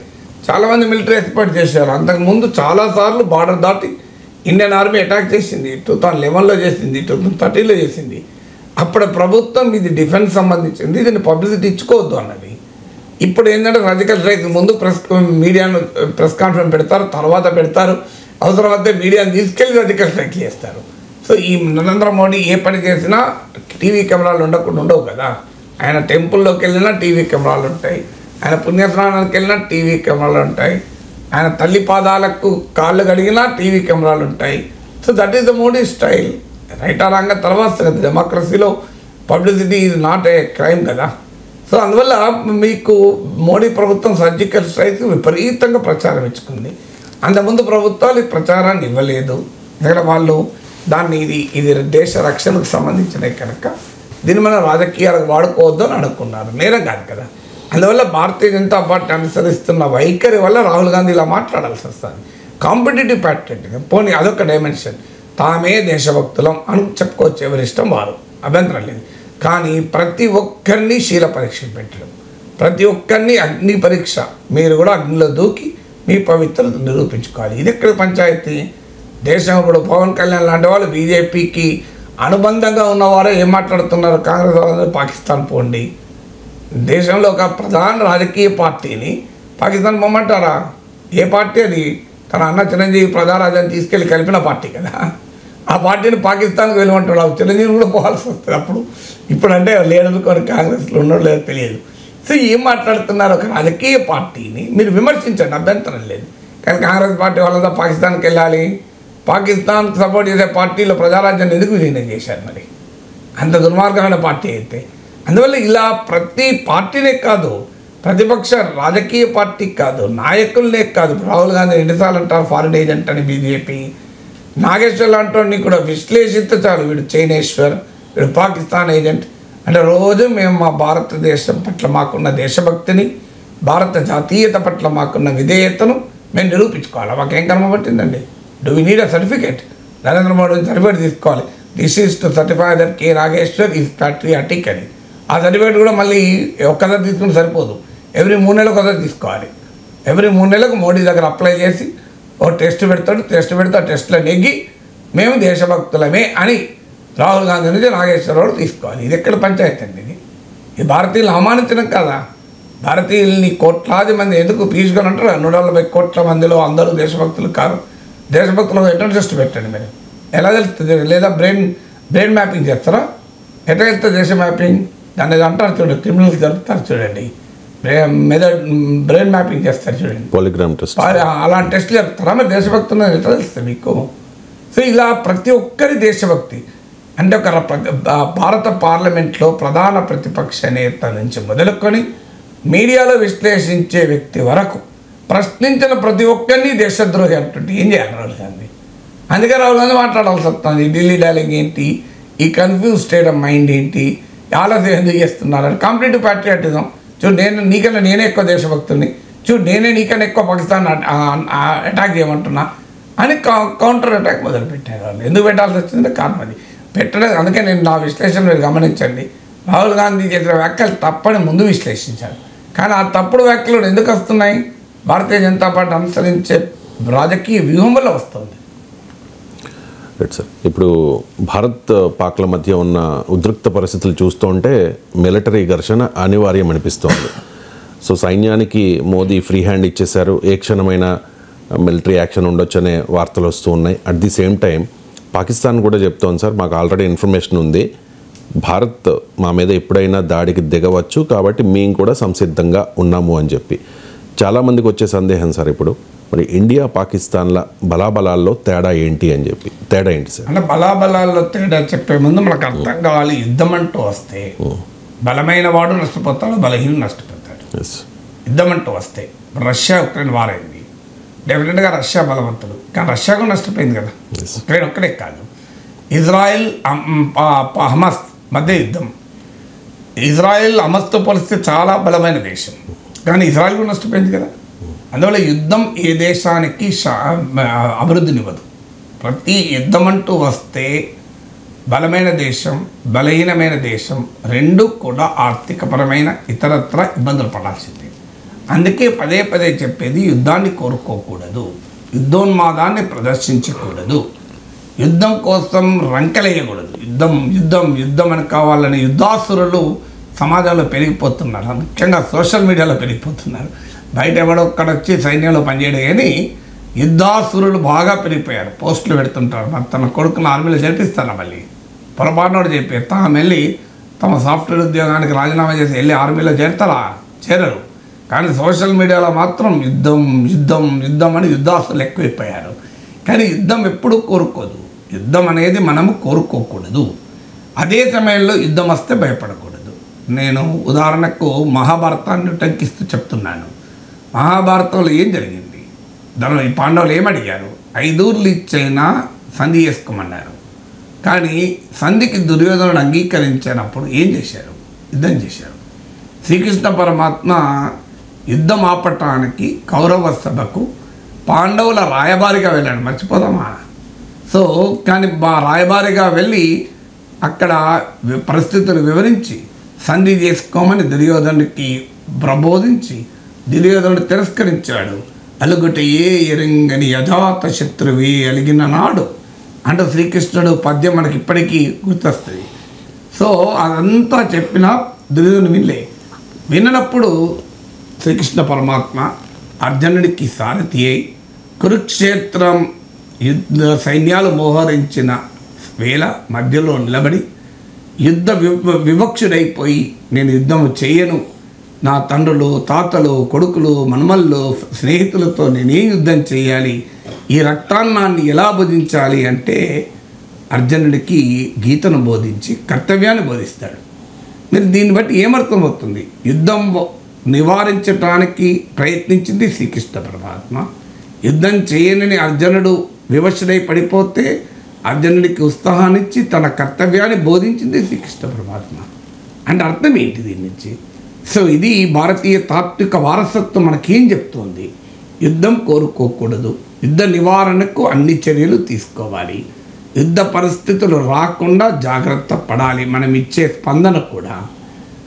చాలామంది మిలిటరీ ఎక్స్పర్ట్ చేశారు. అంతకుముందు చాలాసార్లు బార్డర్ దాటి ఇండియన్ ఆర్మీ అటాక్ చేసింది. 2011లో చేసింది, 2013లో చేసింది. అప్పుడు ప్రభుత్వం ఇది డిఫెన్స్ సంబంధించింది, దీన్ని పబ్లిసిటీ ఇచ్చుకోవద్దు అన్నది. ఇప్పుడు ఏంటంటే సర్జికల్ స్ట్రైక్ ముందు ప్రెస్ కాన్ఫరెన్స్ పెడతారు, తర్వాత పెడతారు, అవసరమైతే మీడియాను తీసుకెళ్ళి సర్జికల్ స్ట్రైక్ చేస్తారు. సో ఈ నరేంద్ర మోడీ ఏ పని చేసినా టీవీ కెమెరాలు ఉండకుండా ఉండవు కదా. ఆయన టెంపుల్లోకి వెళ్ళినా టీవీ కెమెరాలు ఉంటాయి, ఆయన పుణ్యస్నానానికి వెళ్ళినా టీవీ కెమెరాలు ఉంటాయి, ఆయన తల్లి పాదాలకు కాళ్ళు కడిగినా టీవీ కెమెరాలు ఉంటాయి. So that is the Modi style. Right or wrong తర్వాత కదా, డెమోక్రసీలో publicity is not a crime కదా. సో అందువల్ల మీకు మోడీ ప్రభుత్వం సర్జికల్ స్ట్రైక్ విపరీతంగా ప్రచారం ఇచ్చుకుంది. అంతకుముందు ప్రభుత్వాలు ఈ ప్రచారాన్ని ఇవ్వలేదు. ఇక్కడ వాళ్ళు దాన్ని ఇది దేశ రక్షణకు సంబంధించినవి కనుక దీన్ని మనం రాజకీయాలకు వాడుకోవద్దు అని అనుకున్నారు. నేరం కాదు కదా. అందువల్ల భారతీయ జనతా పార్టీ అనుసరిస్తున్న వైఖరి వల్ల రాహుల్ గాంధీ ఇలా మాట్లాడాల్సి వస్తుంది. కాంపిటేటివ్ ప్యాట్రియాటిజం పోనీ అదొక డైమెన్షన్. తామే దేశభక్తులం అని చెప్పుకోవచ్చు, ఎవరి ఇష్టం వారు, అభ్యంతరం లేదు. కానీ ప్రతి ఒక్కరిని శీల పరీక్ష పెట్టడం, ప్రతి ఒక్కరిని అగ్ని పరీక్ష, మీరు కూడా అగ్నిలో దూకి మీ పవిత్రత నిరూపించుకోవాలి. ఇది ఎక్కడ పంచాయతీ? దేశం ఇప్పుడు పవన్ కళ్యాణ్ లాంటి వాళ్ళు బీజేపీకి అనుబంధంగా ఉన్నవారే ఏం మాట్లాడుతున్నారు? కాంగ్రెస్ వాళ్ళందరూ పాకిస్తాన్ పోండి. దేశంలో ఒక ప్రధాన రాజకీయ పార్టీని పాకిస్తాన్ పొమ్మంటారా? ఏ పార్టీ అది? తన అన్న చిరంజీవి ప్రధారాజాన్ని తీసుకెళ్ళి కలిపిన పార్టీ కదా. ఆ పార్టీని పాకిస్తాన్కి వెళ్ళమంటాడు. చిరంజీవి కూడా పోవాల్సి వస్తుంది అప్పుడు. ఇప్పుడంటే లీడర్లు కొన్ని కాంగ్రెస్లో ఉన్నాడు లేదో తెలియదు. సో ఏం మాట్లాడుతున్నారు? ఒక రాజకీయ పార్టీని మీరు విమర్శించండి, అభ్యంతరం లేదు. కానీ కాంగ్రెస్ పార్టీ వాళ్ళంతా పాకిస్తాన్కి వెళ్ళాలి. పాకిస్తాన్కి సపోర్ట్ చేసే పార్టీలో ప్రజారాజ్యాన్ని ఎందుకు విలీనం చేశారు? మరి అంత దుర్మార్గమైన పార్టీ అయితే. అందువల్ల ఇలా ప్రతి పార్టీనే కాదు, ప్రతిపక్ష రాజకీయ పార్టీ కాదు, నాయకులనే కాదు. రాహుల్ గాంధీ ఎన్నిసార్లు అంటారు ఫారిన్ ఏజెంట్ అని బీజేపీ. నాగేశ్వర్ లాంటి కూడా విశ్లేషిస్తే చాలు, వీడు చైనేశ్వర్, వీడు పాకిస్తాన్ ఏజెంట్ అంటే రోజు మేము మా భారతదేశం పట్ల మాకున్న దేశభక్తిని, భారత జాతీయత పట్ల మాకున్న విధేయతను మేము నిరూపించుకోవాలి. మాకేం కర్మ పట్టిందండి? Do we need a certificate? Narendra Modi certificate తీసుకోవాలి. This is to certify that K Nageshwar is patriotic అని. ఆ సర్టిఫికేట్ కూడా మళ్ళీ ఒక్కసారి తీసుకుని సరిపోదు, ఎవ్రీ 3 నెలలకు ఒకసారి తీసుకోవాలి. ఎవ్రీ 3 నెలలకు మోడీ దగ్గర అప్లై చేసి ఓ టెస్ట్ పెడతాడు, టెస్ట్ పెడితే ఆ టెస్ట్లో నెగ్గి మేము దేశభక్తులమే అని రాహుల్ గాంధీ నుంచి నాగేశ్వరరావు తీసుకోవాలి. ఇది ఎక్కడ పంచాయతీ అండి? ఇది భారతీయులు అవమానించడం కదా. భారతీయుల్ని కోట్లాది మంది ఎందుకు పీల్చుకొని అంటారు? 140 కోట్ల మందిలో అందరూ దేశభక్తులు కాదు. దేశభక్తులకు ఎట్లా టెస్ట్ పెట్టండి మీరు, ఎలా తెలుస్తుంది? లేదా బ్రెయిన్ మ్యాపింగ్ చేస్తారా? ఎట్లా వెళ్తుంది దేశ మ్యాపింగ్? దాన్ని అంటారు చూడండి, క్రిమినల్స్ జరుపుతారు చూడండి, బ్రెయిన్ మ్యాపింగ్ చేస్తారు చూడండి, పాలిగ్రామ్ టెస్ట్. అలాంటి టెస్ట్లు జరుపుతారా? మరి దేశభక్తులు ఎట్లా తెలుస్తుంది మీకు? సో ఇలా ప్రతి ఒక్కరి దేశభక్తి అంటే ఒక భారత పార్లమెంట్లో ప్రధాన ప్రతిపక్ష నేత నుంచి మొదలుకొని మీడియాలో విశ్లేషించే వ్యక్తి వరకు ప్రశ్నించిన ప్రతి ఒక్కరిని దేశద్రోహి అంటుంటే ఏం చేయాలి రాహుల్ గాంధీ? అందుకే రాహుల్ గాంధీ మాట్లాడాల్సి వస్తుంది. ఢిల్లీ డార్లింగ్ ఏంటి, ఈ కన్ఫ్యూజ్ స్టేట్ ఆఫ్ మైండ్ ఏంటి, ఆలోచన ఎందుకు చేస్తున్నారు? Complete patriotism. చూడు, నీకన్నా నేనే ఎక్కువ దేశభక్తుని, చూడు నేనే నీకన్నా ఎక్కువ పాకిస్తాన్ అటాక్ చేయమంటున్నా అని కౌంటర్ అటాక్ మొదలుపెట్టారు వాళ్ళు. ఎందుకు పెట్టాల్సి వచ్చిందంటే కారణం అది పెట్టడం. అందుకే నేను నా విశ్లేషణ మీరు గమనించండి, రాహుల్ గాంధీ చేసిన వ్యాఖ్యలు తప్పని ముందు విశ్లేషించారు. కానీ ఆ తప్పుడు వ్యాఖ్యలు ఎందుకు వస్తున్నాయి? భారతీయ జనతా పార్టీ అనుసరించే రాజకీయ వ్యూహం వల్ల వస్తుంది. Right sir. ఇప్పుడు భారత్ పాక్ల మధ్య ఉన్న ఉద్రిక్త పరిస్థితులు చూస్తూ ఉంటే మిలిటరీ ఘర్షణ అనివార్యం అనిపిస్తోంది. సో సైన్యానికి మోదీ ఫ్రీ హ్యాండ్ ఇచ్చేశారు, ఏ క్షణమైన మిలిటరీ యాక్షన్ ఉండొచ్చనే వార్తలు వస్తూ ఉన్నాయి. At the same time Pakistan కూడా చెప్తోంది సార్, మాకు ఆల్రెడీ ఇన్ఫర్మేషన్ ఉంది, భారత్ మా మీద ఎప్పుడైనా దాడికి దిగవచ్చు, కాబట్టి మేము కూడా సంసిద్ధంగా ఉన్నాము అని చెప్పి. చాలామందికి వచ్చే సందేహం సార్, ఇప్పుడు మరి ఇండియా పాకిస్తాన్ల బలాబలాల్లో తేడా ఏంటి అని చెప్పి. తేడా ఏంటి సార్? అంటే బలాబలాల్లో తేడా చెప్పే ముందు మనకు అర్థం కావాలి, యుద్ధం అంటూ వస్తే బలమైన వాడు నష్టపోతాడు, బలహీనుడు నష్టపోతాడు. యుద్ధం అంటూ వస్తే రష్యా ఉక్రెయిన్ వారైంది, డెఫినెట్గా రష్యా బలవంతుడు, కానీ రష్యాకు నష్టపోయింది కదా, ఉక్రెయిన్ ఒక్కడే కాదు. ఇజ్రాయెల్ హమాస్ మధ్య యుద్ధం, ఇజ్రాయెల్ హమాస్తో పోలిస్తే చాలా బలమైన దేశం, కానీ ఇజ్రాయెల్ కూడా నష్టపోయింది కదా. అందువల్ల యుద్ధం ఏ దేశానికి అభివృద్ధినివ్వదు. ప్రతి యుద్ధం అంటూ వస్తే బలమైన దేశం, బలహీనమైన దేశం రెండు కూడా ఆర్థికపరమైన ఇతరత్ర ఇబ్బందులు పడాల్సిందే. అందుకే పదే పదే చెప్పేది, యుద్ధాన్ని కోరుకోకూడదు, యుద్ధోన్మాదాన్ని ప్రదర్శించకూడదు, యుద్ధం కోసం రంకెలేయకూడదు. యుద్ధం యుద్ధం యుద్ధం అని కావాలని యుద్ధాసురులు సమాజంలో పెరిగిపోతున్నారు, ముఖ్యంగా సోషల్ మీడియాలో పెరిగిపోతున్నారు. బయట ఎవడో ఒక్కడొచ్చి సైన్యంలో పనిచేయడం కానీ యుద్ధాసురులు బాగా పెరిగిపోయారు. పోస్టులు పెడుతుంటారు, మరి తన కొడుకును ఆర్మీలో చేర్పిస్తారా? మళ్ళీ పొరపాటునోడు చెప్పి తాము వెళ్ళి తమ సాఫ్ట్వేర్ ఉద్యోగానికి రాజీనామా చేసి వెళ్ళి ఆర్మీలో చేరతారా? చేరరు. కానీ సోషల్ మీడియాలో మాత్రం యుద్ధం యుద్ధం యుద్ధం అని యుద్ధాసులు ఎక్కువైపోయారు. కానీ యుద్ధం ఎప్పుడూ కోరుకోదు, యుద్ధం అనేది మనము కోరుకోకూడదు. అదే సమయంలో యుద్ధం వస్తే భయపడకూడదు. నేను ఉదాహరణకు మహాభారతాన్ని టంకిస్తూ చెప్తున్నాను. మహాభారతంలో ఏం జరిగింది? దానిలో ఈ పాండవులు ఏమడిగారు? 5 ఊర్లు ఇచ్చైనా సంధి చేసుకోమన్నారు. కానీ సంధికి దుర్యోధనుడు అంగీకరించినప్పుడు ఏం చేశారు? యుద్ధం చేశారు. శ్రీకృష్ణ పరమాత్మ యుద్ధం ఆపటానికి కౌరవ సభకు పాండవుల రాయబారిగా వెళ్ళాడు, మర్చిపోదామా? సో కానీ రాయబారిగా వెళ్ళి అక్కడ పరిస్థితులు వివరించి సంధి చేసుకోమని దుర్యోధనుడికి ప్రబోధించి దుర్యోధనుడు తిరస్కరించాడు. అలుగుట ఏ ఎరింగని యథాత శత్రువి అలిగిన నాడు అంటే శ్రీకృష్ణుడు పద్యం మనకి ఇప్పటికీ గుర్తొస్తుంది. సో అదంతా చెప్పిన దుర్యోధనుడు వినప్పుడు శ్రీకృష్ణ పరమాత్మ అర్జునుడికి సారథి అయి కురుక్షేత్రం యుద్ధ సైన్యాలు మోహరించిన వేళ మధ్యలో నిలబడి యుద్ధ వివక్షుడైపోయి నేను యుద్ధం చేయను, నా తండ్రులు తాతలు కొడుకులు మనమల్లో స్నేహితులతో నేనే యుద్ధం చేయాలి, ఈ రక్తాన్నాన్ని ఎలా బోధించాలి అంటే అర్జునుడికి గీతను బోధించి కర్తవ్యాన్ని బోధిస్తాడు. మీరు దీన్ని బట్టి ఏమర్థమవుతుంది? యుద్ధం నివారించడానికి ప్రయత్నించింది శ్రీకృష్ణ పరమాత్మ. యుద్ధం చేయనని అర్జునుడు వివశుడై పడిపోతే అర్జునుడికి ఉత్సాహాన్నిచ్చి తన కర్తవ్యాన్ని బోధించింది శ్రీకృష్ణ పరమాత్మ. అంటే అర్థం ఏంటి దీని నుంచి? సో ఇది భారతీయ తాత్విక వారసత్వం మనకేం చెప్తోంది? యుద్ధం కోరుకోకూడదు, యుద్ధ నివారణకు అన్ని చర్యలు తీసుకోవాలి. యుద్ధ పరిస్థితులు రాకుండా జాగ్రత్త పడాలి, మనం ఇచ్చే స్పందన కూడా.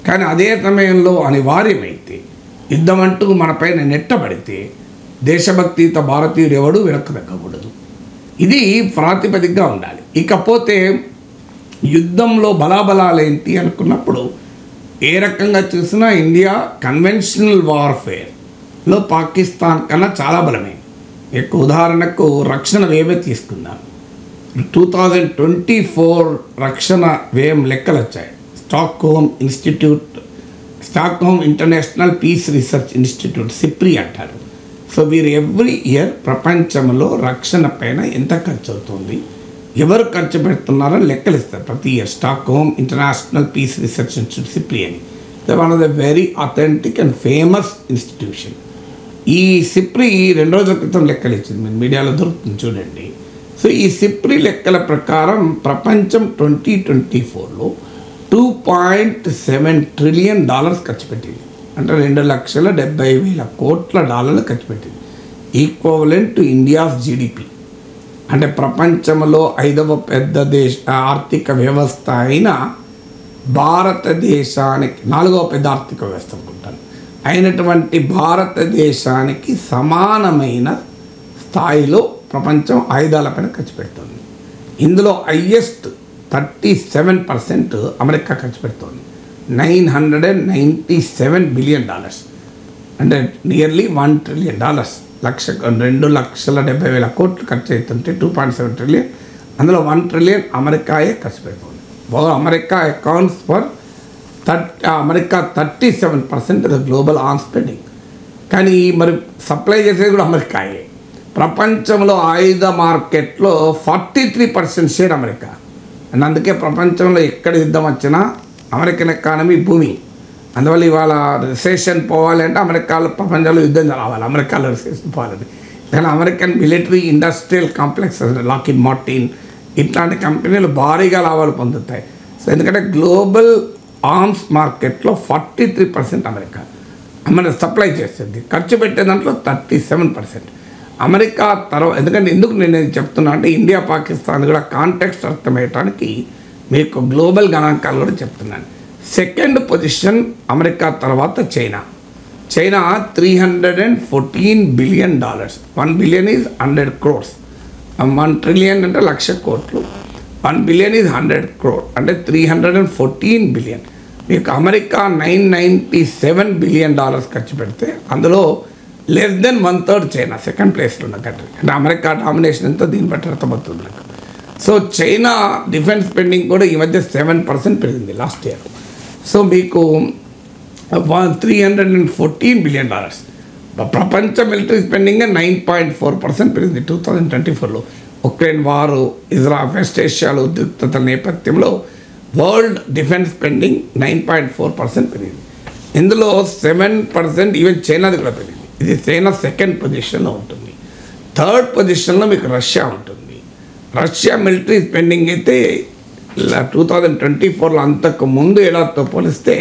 కానీ అదే సమయంలో అనివార్యమైతే యుద్ధం అంటూ మనపైన నెట్టబడితే దేశభక్తిత భారతీయుడు ఎవడు వెనక్కి తగ్గకూడదు. ఇది ప్రాతిపదికగా ఉండాలి. ఇకపోతే యుద్ధంలో బలాబలాలేంటి అనుకున్నప్పుడు ఏ రకంగా చూసినా ఇండియా కన్వెన్షనల్ వార్ఫేర్లో పాకిస్తాన్ కన్నా చాలా బలమే. ఎక్కువ ఉదాహరణకు రక్షణ వ్యయమే తీసుకుందాం. 2024 రక్షణ వ్యయం లెక్కలు వచ్చాయి. Stockholm international piece research institute, SIPRI అంటారు. సో వీరు ఎవ్రీ ఇయర్ ప్రపంచంలో రక్షణ పైన ఎంత ఖర్చు అవుతుంది, ఎవరు ఖర్చు పెడుతున్నారని లెక్కలు ఇస్తారు ప్రతి year. Stockholm international piece research institute, SIPRI అని. One of the very authentic and famous institution. ఈ సిప్రి 2 రోజుల క్రితం లెక్కలు ఇచ్చింది, మీరు మీడియాలో దొరుకుతుంది చూడండి. సో ఈ సిప్రి లెక్కల ప్రకారం ప్రపంచం 2024లో $2.7 ట్రిలియన్ ఖర్చు పెట్టింది. అంటే $2,70,000 ఖర్చు పెట్టింది. Equivalent to India's GDP. అంటే ప్రపంచంలో 5వ పెద్ద ఆర్థిక వ్యవస్థ అయిన భారతదేశానికి 4వ పెద్ద ఆర్థిక వ్యవస్థ అనుకుంటాను అయినటువంటి భారతదేశానికి సమానమైన స్థాయిలో ప్రపంచం ఆయుధాలపైన ఖర్చు పెడుతుంది. ఇందులో హైయెస్ట్ 37% అమెరికా ఖర్చు పెడుతుంది. $997 బిలియన్, అంటే నియర్లీ $1 ట్రిలియన్. 2,70,000 కోట్లు ఖర్చు అవుతుంటే 2.7 ట్రిలియన్, అందులో 1 ట్రిలియన్ అమెరికాయే ఖర్చు పెడుతుంది. America accounts for 37% the global on spending. కానీ మరి సప్లై చేసేది కూడా అమెరికాయే. ప్రపంచంలో ఆయుధ మార్కెట్లో 43% షేర్ అమెరికా. అండ్ అందుకే ప్రపంచంలో ఎక్కడ యుద్ధం వచ్చినా అమెరికన్ ఎకానమీ భూమి. అందువల్ల ఇవాళ రిసెషన్ పోవాలి అంటే అమెరికాలో ప్రపంచంలో యుద్ధం రావాలి, అమెరికాలో రిసెషన్ పోవాలని. కానీ American military industrial complex, Lockheed Martin ఇట్లాంటి కంపెనీలు భారీగా లాభాలు పొందుతాయి. సో ఎందుకంటే గ్లోబల్ ఆర్మ్స్ మార్కెట్లో 43% అమెరికా సప్లై చేస్తుంది. ఖర్చు పెట్టే దాంట్లో 37% అమెరికా తర్వాత. ఎందుకు నేను చెప్తున్నా అంటే ఇండియా పాకిస్తాన్ కూడా కాంటెక్స్ట్ అర్థమయ్యడానికి మీకు గ్లోబల్ గణాంకాలు కూడా చెప్తున్నాను. సెకండ్ పొజిషన్ అమెరికా తర్వాత China. $314 billion. 1 billion is 100 crores. 1 trillion అంటే 1,00,000 కోట్లు. 1 బిలియన్ ఈజ్ 100 crore, అంటే $314 బిలియన్. మీకు అమెరికా $997 బిలియన్ ఖర్చు పెడితే అందులో లెస్ దెన్ 1/3 చైనా సెకండ్ ప్లేస్లో ఉన్న కంట్రీ. అంటే అమెరికా డామినేషన్ ఎంతో దీన్ని బట్టి అర్థమవుతుంది నాకు. సో చైనా డిఫెన్స్ స్పెండింగ్ కూడా ఈ మధ్య 7% పెరిగింది లాస్ట్ ఇయర్. సో మీకు $314 బిలియన్. ప్రపంచ మిలిటరీ స్పెండింగ్ 9.4% పెరిగింది 2024లో. ఉక్రెయిన్ వారు, వెస్ట్ ఏషియాలో ఉద్రిక్తతల నేపథ్యంలో వరల్డ్ డిఫెన్స్ స్పెండింగ్ 9.4% పెరిగింది. ఇందులో 7% ఈవెన్ చైనాది కూడా పెరిగింది. ఇది చైనా సెకండ్ పొజిషన్లో ఉంటుంది. థర్డ్ పొజిషన్లో మీకు రష్యా ఉంటుంది. రష్యా మిలిటరీ స్పెండింగ్ అయితే 2024లో అంతకు ముందు ఏడాదితో పోలిస్తే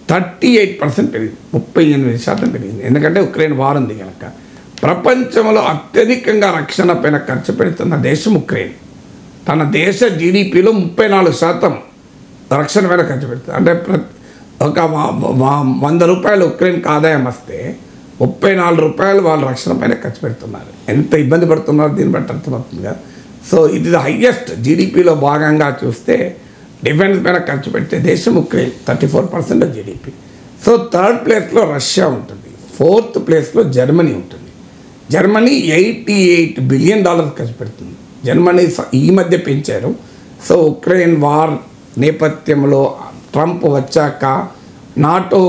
38% పెరిగింది, 38% పెరిగింది. ఎందుకంటే ఉక్రెయిన్ వార్ ఉంది కనుక. ప్రపంచంలో అత్యధికంగా రక్షణ పైన ఖర్చు పెడుతున్న దేశం ఉక్రెయిన్. తన దేశ జీడిపిలో 34% రక్షణ పైన ఖర్చు పెడుతుంది. అంటే ఒక ₹100 ఉక్రెయిన్కి ఆదాయం వస్తే ₹34 వాళ్ళు రక్షణ పైన ఖర్చు పెడుతున్నారు. ఎంత ఇబ్బంది పడుతున్నారు దీన్ని బట్టి అర్థమవుతుంది కదా. సో ఇది హైయెస్ట్ జీడిపిలో భాగంగా చూస్తే డిఫెన్స్ పైన ఖర్చు పెట్టే దేశం ఉక్రెయిన్, 34% జీడిపి. సో థర్డ్ ప్లేస్లో రష్యా ఉంటుంది. ఫోర్త్ ప్లేస్లో జర్మనీ ఉంటుంది. జర్మనీ $88 బిలియన్ ఖర్చు పెడుతుంది. జర్మనీ ఈ మధ్య పెంచారు. సో ఉక్రెయిన్ వార్ నేపథ్యంలో ట్రంప్ వచ్చాక నాటో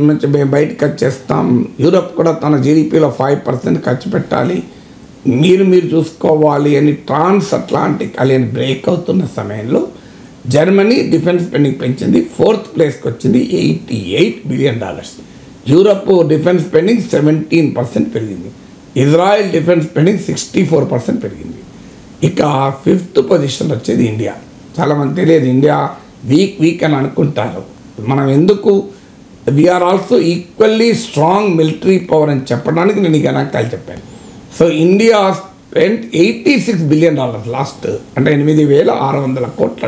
నుంచి మేము బయటకు వచ్చేస్తాం, యూరప్ కూడా తన జీడిపిలో 5% ఖర్చు పెట్టాలి, మీరు చూసుకోవాలి అని ట్రాన్స్ అట్లాంటిక్ అలయన్స్ బ్రేక్ అవుతున్న సమయంలో జర్మనీ డిఫెన్స్ స్పెండింగ్ పెంచింది, 4th ప్లేస్కి వచ్చింది, $88 బిలియన్. యూరప్ డిఫెన్స్ స్పెండింగ్ 17% పెరిగింది. ఇజ్రాయెల్ డిఫెన్స్ స్పెండింగ్ 64% పెరిగింది. ఇక 5th పొజిషన్ వచ్చేది ఇండియా. చాలామంది తెలియదు, ఇండియా వీక్ అని అనుకుంటారు. మనం ఎందుకు we're also equally strong military power అని చెప్పడానికి నేను ఈ గణాంకాలు చెప్పాను. సో ఇండియా $86 బిలియన్ లాస్ట్, అంటే $8,600 కోట్ల.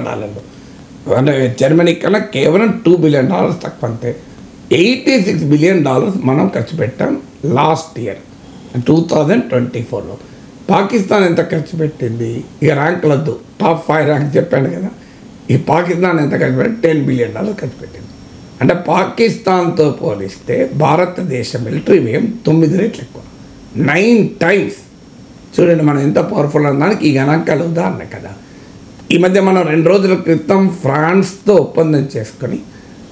అంటే జర్మనీ కన్నా కేవలం $2 బిలియన్ తక్కువ అంతే. $86 బిలియన్ మనం ఖర్చు పెట్టాం లాస్ట్ ఇయర్ 2024లో. పాకిస్తాన్ ఎంత ఖర్చు పెట్టింది? ఇక ర్యాంకులద్దు, టాప్ 5 ర్యాంక్ చెప్పాను కదా. ఈ పాకిస్తాన్ ఎంత ఖర్చు పెట్టి $10 బిలియన్ ఖర్చు పెట్టింది. అంటే పాకిస్తాన్తో పోలిస్తే భారతదేశ మిలిటరీ వ్యయం 9 రెట్లు ఎక్కువ, 9 times. చూడండి మనం ఎంత పవర్ఫుల్ అన్నదానికి ఈ గణాంకాలు ఉదాహరణ కదా. ఈ మధ్య మనం 2 రోజుల క్రితం ఫ్రాన్స్తో ఒప్పందం చేసుకొని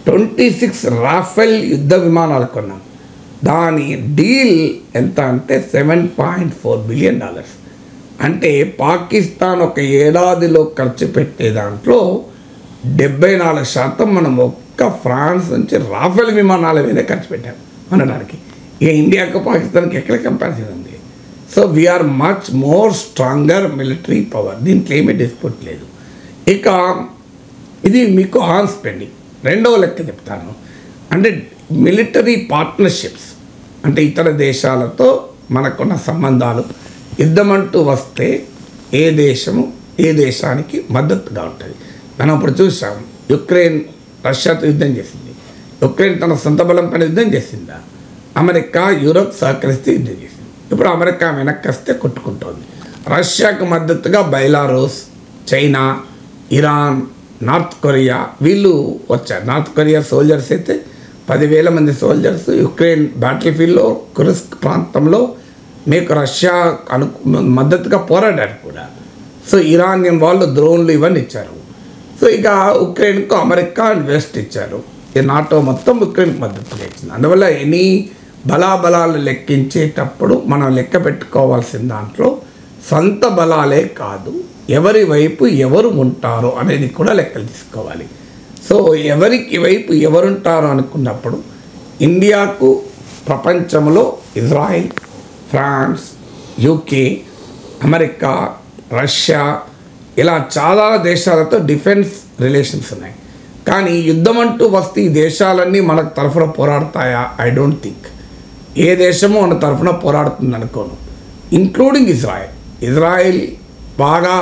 26 రాఫెల్ యుద్ధ విమానాలు కొన్నాం. దాని డీల్ ఎంత అంటే $7.4 బిలియన్. అంటే పాకిస్తాన్ ఒక ఏడాదిలో ఖర్చు పెట్టే దాంట్లో 74% మనం ఒక్క ఫ్రాన్స్ నుంచి రాఫెల్ విమానాల మీద ఖర్చు పెట్టాం అనడానికి. ఇక ఇండియాకు పాకిస్తాన్కి ఎక్కడ కంపారిజన్ ఉంది? So we're much more stronger military power, దీంట్లో ఏమీ డిస్ప్యూట్ లేదు. ఇక ఇది మీకు ఆన్ స్పెండింగ్. రెండవ లెక్క చెప్తాను. అంటే మిలిటరీ పార్ట్నర్షిప్స్, అంటే ఇతర దేశాలతో మనకున్న సంబంధాలు. యుద్ధం అంటూ వస్తే ఏ దేశము ఏ దేశానికి మద్దతుగా ఉంటుంది. మనం ఇప్పుడు చూసాం, యుక్రెయిన్ రష్యాతో యుద్ధం చేసింది. యుక్రెయిన్ తన సొంత బలం పైన యుద్ధం చేసిందా? అమెరికా యూరోప్ సహకరిస్తే యుద్ధం చేసింది. ఇప్పుడు అమెరికా వెనక్కి వస్తే కొట్టుకుంటోంది. రష్యాకు మద్దతుగా Belarus, China, Iran, north Korea వీళ్ళు వచ్చారు. నార్త్ కొరియా సోల్జర్స్ అయితే 10,000 మంది సోల్జర్స్ యుక్రెయిన్ బ్యాటిల్ ఫీల్డ్లో కురుస్క్ ప్రాంతంలో మీకు రష్యా మద్దతుగా పోరాడారు కూడా. సో ఇరానియన్ వాళ్ళు డ్రోన్లు ఇవన్నీ ఇచ్చారు. సో ఇక ఉక్రెయిన్కు అమెరికా అండ్ వెస్ట్ ఇచ్చారు. ఈ నాటో మొత్తం ఉక్రెయిన్కి మద్దతుగా ఇచ్చింది. అందువల్ల ఎనీ బలాబలాలు లెక్కించేటప్పుడు మనం లెక్క పెట్టుకోవాల్సిన దాంట్లో సొంత బలాలే కాదు, ఎవరి వైపు ఎవరు ఉంటారో అనేది కూడా లెక్కలు తీసుకోవాలి. సో ఎవరికి వైపు ఎవరుంటారో అనుకున్నప్పుడు ఇండియాకు ప్రపంచంలో Israel, France, UK, America, Russia ఇలా చాలా దేశాలతో డిఫెన్స్ రిలేషన్స్ ఉన్నాయి. కానీ యుద్ధం అంటూ వస్తే ఈ దేశాలన్నీ మన తరఫున పోరాడతాయా? I don't think. ఏ దేశమో మన తరఫున పోరాడుతుంది అనుకోను, ఇంక్లూడింగ్ ఇజ్రాయెల్. ఇజ్రాయెల్ బాగా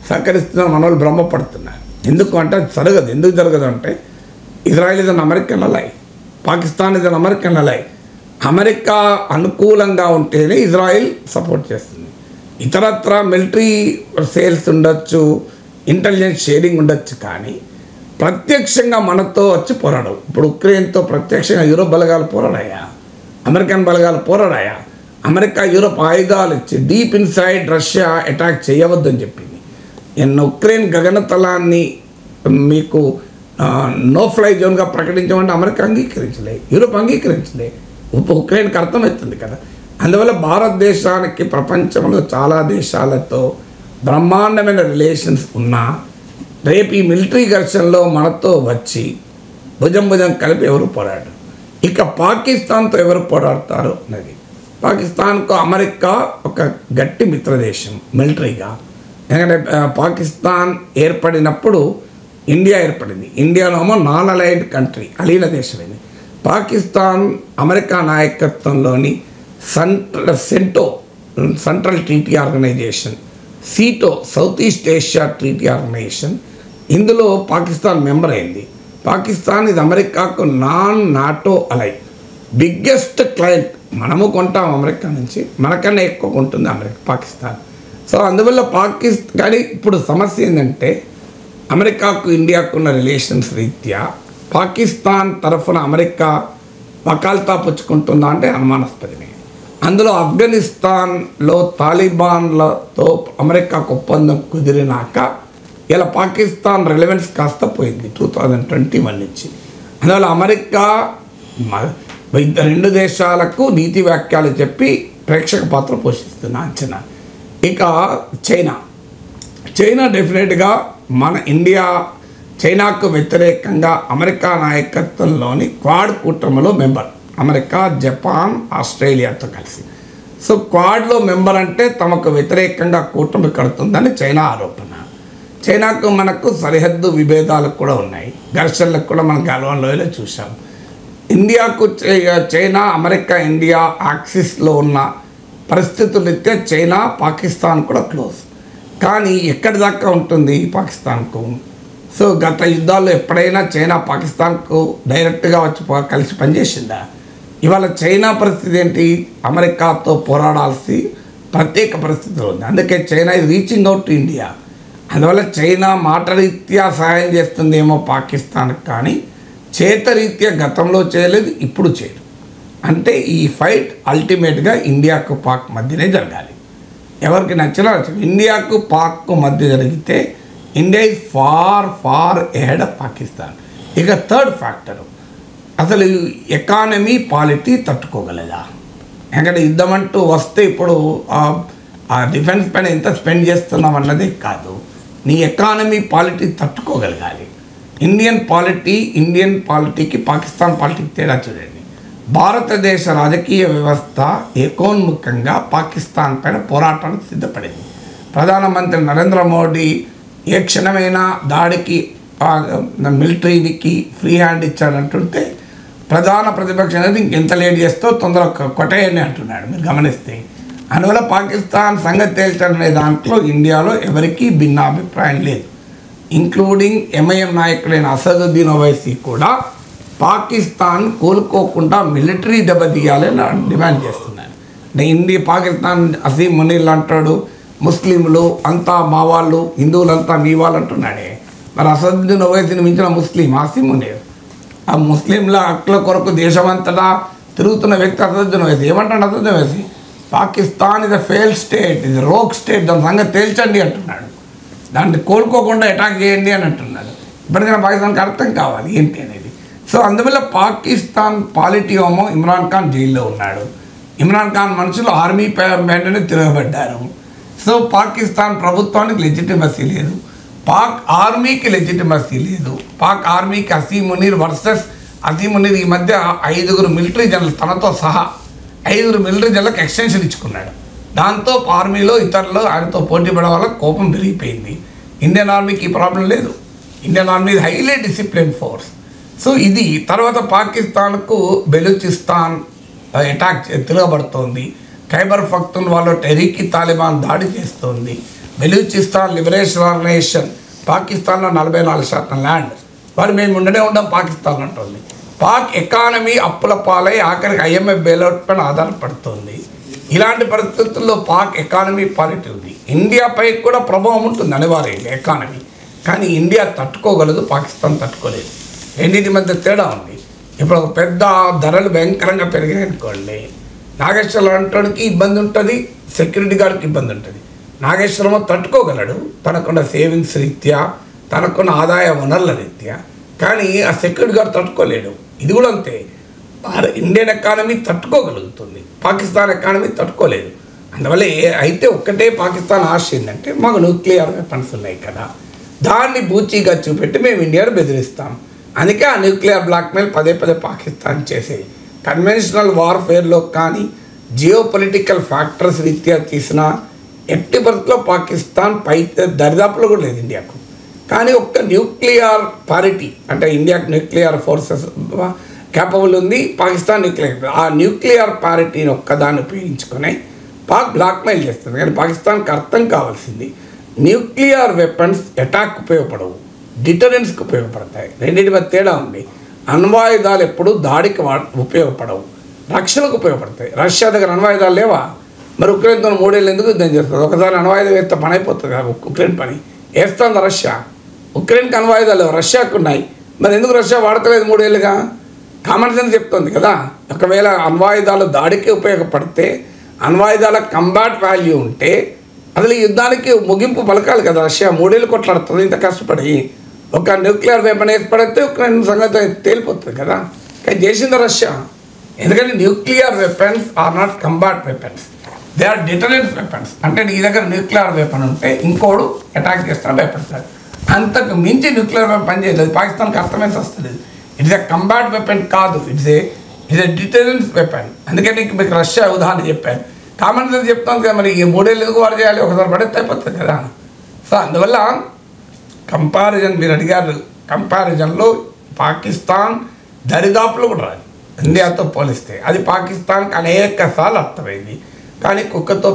సహకరిస్తున్న మన వాళ్ళు భ్రమపడుతున్నారు. ఎందుకు అంటే అది జరగదు. ఎందుకు జరగదు అంటే Israel is an American ally, Pakistan is an American ally. America అనుకూలంగా ఉంటేనే ఇజ్రాయెల్ సపోర్ట్ చేస్తుంది. ఇతరత్ర మిలిటరీ సేల్స్ ఉండొచ్చు, ఇంటెలిజెన్స్ షేరింగ్ ఉండొచ్చు, కానీ ప్రత్యక్షంగా మనతో వచ్చి పోరాడవు. ఇప్పుడు ఉక్రెయిన్తో ప్రత్యక్షంగా యూరోప్ బలగాలు పోరాడాయా? అమెరికన్ బలగాలు పోరాడాయా? అమెరికా యూరోప్ ఆయుధాలు ఇచ్చి డీప్ ఇన్సైడ్ రష్యా అటాక్ చేయవద్దని చెప్పింది. ఉక్రెయిన్ గగనతలాన్ని మీకు నో ఫ్లై జోన్గా ప్రకటించమంటే అమెరికా అంగీకరించలే, యూరోప్ అంగీకరించలే. ఉక్రెయిన్కి అర్థమవుతుంది కదా. అందువల్ల భారతదేశానికి ప్రపంచంలో చాలా దేశాలతో బ్రహ్మాండమైన రిలేషన్స్ ఉన్నా రేపు ఈ మిలిటరీ ఘర్షణలో మనతో వచ్చి భుజం కలిపి ఎవరు పోరాడరు. ఇక పాకిస్తాన్తో ఎవరు పోరాడతారు అన్నది. పాకిస్తాన్కు అమెరికా ఒక గట్టి మిత్రదేశం మిలిటరీగా. ఎందుకంటే పాకిస్తాన్ ఏర్పడినప్పుడు ఇండియా ఏర్పడింది. ఇండియాలోమో నాన్ అలైన్డ్ కంట్రీ, అలీన దేశమైంది. పాకిస్తాన్ అమెరికా నాయకత్వంలోని central treaty organisation, SEATO south east Asia treaty organisation, ఇందులో పాకిస్తాన్ మెంబర్ అయింది. పాకిస్తాన్ ఇది అమెరికాకు non NATO ally, biggest client. మనము కొంటాం అమెరికా నుంచి, మనకన్నా ఎక్కువ కొంటుంది పాకిస్తాన్. సో అందువల్ల కానీ ఇప్పుడు సమస్య ఏంటంటే అమెరికాకు ఇండియాకు ఉన్న రిలేషన్స్ రీత్యా పాకిస్తాన్ తరఫున అమెరికా వకాల్తా పుచ్చుకుంటుందా అంటే అనుమానాస్పదమే. అందులో ఆఫ్ఘనిస్తాన్లో తాలిబాన్లతో అమెరికాకు ఒప్పందం కుదిరినాక ఇలా పాకిస్తాన్ రిలవెన్స్ కాస్త పోయింది 2021 నుంచి. అందువల్ల అమెరికా 2 దేశాలకు నీతి వ్యాఖ్యలు చెప్పి ప్రేక్షక పాత్ర పోషిస్తున్న అంచనా. ఇక చైనా డెఫినెట్గా మన ఇండియా చైనాకు వ్యతిరేకంగా అమెరికా నాయకత్వంలోని క్వాడ్ కూటమిలో మెంబర్. అమెరికా, జపాన్, ఆస్ట్రేలియాతో కలిసి. సో క్వాడ్లో మెంబర్ అంటే తమకు వ్యతిరేకంగా కూటమి కడుతుందని చైనా ఆరోపణ. చైనాకు మనకు సరిహద్దు విభేదాలు కూడా ఉన్నాయి, ఘర్షణలకు కూడా మనం గల్వాన్ లోయలో చూసాం. ఇండియాకు చైనా, అమెరికా, ఇండియా యాక్సిస్లో ఉన్న పరిస్థితులు రీత్యా చైనా పాకిస్తాన్ కూడా క్లోజ్. కానీ ఎక్కడి దాకా ఉంటుంది పాకిస్తాన్కు? సో గత యుద్ధాల్లో ఎప్పుడైనా చైనా పాకిస్తాన్కు డైరెక్ట్గా వచ్చి కలిసి పనిచేసిందా? ఇవాళ చైనా పరిస్థితి ఏంటి? అమెరికాతో పోరాడాల్సి ప్రత్యేక పరిస్థితులు ఉంది. అందుకే చైనా ఇది రీచింగ్ అవుట్ టు ఇండియా. అందువల్ల చైనా మాట రీత్యా సహాయం చేస్తుందేమో పాకిస్తాన్కి, కానీ చేతరీత్యా గతంలో చేయలేదు, ఇప్పుడు చేయదు. అంటే ఈ ఫైట్ అల్టిమేట్గా ఇండియాకు పాక్ మధ్యనే జరగాలి. ఎవరికి నచ్చినా ఇండియాకు పాక్కు మధ్య జరిగితే India is far far ahead of Pakistan. ఇక థర్డ్ ఫ్యాక్టరు, అసలు ఎకానమీ పాలిటీ తట్టుకోగలదా? ఎందుకంటే యుద్ధం అంటూ వస్తే ఇప్పుడు ఆ డిఫెన్స్ పైన ఎంత స్పెండ్ చేస్తున్నాం అన్నదే కాదు, నీ ఎకానమీ పాలిటీ తట్టుకోగలగాలి. ఇండియన్ పాలిటీకి పాకిస్తాన్ పాలిటీకి తేడా చూడండి. భారతదేశ రాజకీయ వ్యవస్థ ఏకోన్ముఖంగా పాకిస్తాన్ పైన పోరాటానికి సిద్ధపడింది. ప్రధానమంత్రి నరేంద్ర మోడీ ఏ క్షణమైనా దాడికి మిలిటరీకి ఫ్రీ హ్యాండ్ ఇచ్చాడంటుంటే ప్రధాన ప్రతిపక్షం అనేది ఇంకెంత లేట్ చేస్తో తొందరగా కొట్టేయని అంటున్నాడు. మీరు గమనిస్తే అందువల్ల పాకిస్తాన్ సంగతి తేల్చనే దాంట్లో ఇండియాలో ఎవరికీ భిన్నాభిప్రాయం లేదు. ఇంక్లూడింగ్ ఎంఐఎం నాయకుడైన అసదుద్దీన్ ఓవైసీ కూడా పాకిస్తాన్ కోలుకోకుండా మిలిటరీ దెబ్బతీయాలని డిమాండ్ చేస్తున్నారు. పాకిస్తాన్ అసీం మునీర్ అంటాడు, ముస్లింలు అంతా మా వాళ్ళు, హిందువులంతా మీ వాళ్ళు అంటున్నాడే. మరి అసదుద్దీన్ ఓవైసీని మించిన ముస్లిం అసీం మునీర్. ఆ ముస్లింల హక్కుల కొరకు దేశమంతటా తిరుగుతున్న వ్యక్తి అసదుద్దీన్ ఓవైసీ. ఏమంటాడు అసదుద్దీన్ ఓవైసీ? పాకిస్తాన్ ఇది ఫెయిల్డ్ స్టేట్, ఇది రోగ్ స్టేట్, దాని సంగతి తేల్చండి అంటున్నాడు. దాన్ని కోలుకోకుండా అటాక్ చేయండి అని అంటున్నాడు. ఇప్పటికైనా పాకిస్తాన్కి అర్థం కావాలి ఏంటి అనేది. సో అందువల్ల పాకిస్తాన్ పాలిటీ ఏమో ఇమ్రాన్ ఖాన్ జైల్లో ఉన్నాడు. ఇమ్రాన్ ఖాన్ మనుషులు ఆర్మీ వెంటనే తిరగబడ్డారు. సో పాకిస్తాన్ ప్రభుత్వానికి లెజిటిమసీ లేదు, పాక్ ఆర్మీకి లెజిటిమసీ లేదు. పాక్ ఆర్మీకి అసీం మునీర్ వర్సెస్ అసీం మునీర్ ఈ మధ్య 5 మిలిటరీ జనరల్ తనతో సహా 5 మిలిటరీ జనరల్కి ఎక్స్టెన్షన్ ఇచ్చుకున్నాడు. దాంతో ఆర్మీలో ఇతరులు ఆయనతో పోటీ పడే వల్ల కోపం పెరిగిపోయింది. ఇండియన్ ఆర్మీకి ఈ ప్రాబ్లం లేదు. Indian army highly discipline force. So ఇది తర్వాత పాకిస్తాన్కు బెలూచిస్తాన్ అటాక్ తిరగబడుతోంది. ఖైబర్ పఖ్తూన్ఖ్వాలో టెహ్రీక్ తాలిబాన్ దాడి చేస్తోంది. బెలూచిస్తాన్ లిబరేషన్ ఆర్గనైజేషన్ పాకిస్తాన్లో 44% ల్యాండ్ వాళ్ళు మేము ఉండనే ఉండం పాకిస్తాన్ అంటుంది. పాక్ ఎకానమీ అప్పుల పాలై ఆఖరికి IMF బెయిలౌట్ పైన ఆధారపడుతుంది. ఇలాంటి పరిస్థితుల్లో పాక్ ఎకానమీ పాలిటీ ఉంది. ఇండియాపై కూడా ప్రభావం ఉంటుంది అనివార్యంగా ఎకానమీ. కానీ ఇండియా తట్టుకోగలదు, పాకిస్తాన్ తట్టుకోలేదు. రెండింటి మధ్య తేడా ఉంది. ఇప్పుడు ఒక పెద్ద ధరలు భయంకరంగా పెరిగాయి అనుకోండి, నాగేశ్వరం అంటానికి ఇబ్బంది ఉంటుంది, సెక్యూరిటీ గార్డ్కి ఇబ్బంది ఉంటుంది. నాగేశ్వరమో తట్టుకోగలడు తనకున్న సేవింగ్స్ రీత్యా, తనకున్న ఆదాయ వనరుల రీత్యా. కానీ ఆ సెక్యూరిటీ గార్డ్ తట్టుకోలేడు. ఇది కూడా అంతే. ఇండియన్ ఎకానమీ తట్టుకోగలుగుతుంది, పాకిస్తాన్ ఎకానమీ తట్టుకోలేదు. అందువల్ల అయితే ఒక్కటే పాకిస్తాన్ ఆశ ఏంటంటే మాకు న్యూక్లియర్ వెపన్స్ ఉన్నాయి కదా, దాన్ని బూచీగా చూపెట్టి మేము ఇండియాను బెదిరిస్తాం. అందుకే ఆ న్యూక్లియర్ బ్లాక్మెయిల్ పదే పాకిస్తాన్ చేసేది. కన్వెన్షనల్ వార్ఫేర్లో కానీ జియో పొలిటికల్ ఫ్యాక్టర్స్ రీత్యా తీసిన ఎట్టి పరిస్థితుల్లో పాకిస్తాన్ పై దరిదాపులో కూడా లేదు ఇండియాకు. కానీ ఒక్క న్యూక్లియర్ పారిటీ అంటే ఇండియాకు న్యూక్లియర్ ఫోర్సెస్ క్యాపబుల్ ఉంది, పాకిస్తాన్ న్యూక్లియర్. ఆ న్యూక్లియర్ పారిటీని ఒక్కదాన్ని ఉపయోగించుకొని పాక్ బ్లాక్మెయిల్ చేస్తుంది. కానీ పాకిస్తాన్కి అర్థం కావాల్సింది న్యూక్లియర్ వెపన్స్ అటాక్ ఉపయోగపడవు, డిటరెన్స్కి ఉపయోగపడతాయి. రెండింటి మధ్య తేడా ఉంది. అణ్వాయుధాలు ఎప్పుడు దాడికి ఉపయోగపడవు, రక్షణకు ఉపయోగపడతాయి. రష్యా దగ్గర అణ్వాయుధాలు లేవా? మరి ఉక్రెయిన్తో 3 ఏళ్ళు ఎందుకు యుద్ధం చేస్తుంది? ఒకసారి అణ్వాయుధం వేస్తే పని అయిపోతుంది కదా. ఉక్రెయిన్ పని వేస్తుంది రష్యా. ఉక్రెయిన్కి అణ్వాయుధాలు లేవు, రష్యాకు ఉన్నాయి. మరి ఎందుకు రష్యా వాడతలేదు 3 ఏళ్ళుగా? కామన్ సెన్స్ చెప్తుంది కదా. ఒకవేళ అణ్వాయుధాలు దాడికి ఉపయోగపడితే, అణ్వాయుధాల కంబాట్ వాల్యూ ఉంటే అసలు ఈ యుద్ధానికి ముగింపు పలకాలి కదా. రష్యా 3 ఏళ్ళు కొట్లాడుతుంది ఇంత కష్టపడి. ఒక న్యూక్లియర్ వెపన్ వేసి పడితే ఉక్రెయిన్ సంగతి తేలిపోతుంది కదా. కానీ చేసింది రష్యా. ఎందుకంటే nuclear weapons are not combat weapons, they are deterrence weapons. అంటే నీ దగ్గర న్యూక్లియర్ వెపన్ ఉంటే ఇంకోడు అటాక్ చేస్తాడు, భయపడతాడు. అంతకు మించి న్యూక్లియర్ వెపన్ పనిచేయలేదు. పాకిస్తాన్కి అర్థమైతే వస్తుంది. ఇట్స్ ఏ కంబాట్ వెపన్ కాదు, ఇట్స్ ఏ డిటరెన్స్ వెపన్. అందుకే మీకు రష్యా ఉదాహరణ చెప్పాను. కామన్ సెన్స్ చెప్తాను కదా. మరి ఈ 3 ఏళ్ళు ఎందుకు వాడు చేయాలి? ఒకసారి పడితే అయిపోతుంది కదా. సో అందువల్ల కంపారిజన్ మీరు అడిగారు, కంపారిజన్లో పాకిస్తాన్ దరిదాపులు కూడా రాదు ఇండియాతో పోలిస్తే. అది పాకిస్తాన్కి అనేక సార్లు అర్థమైంది. కానీ కుక్కతో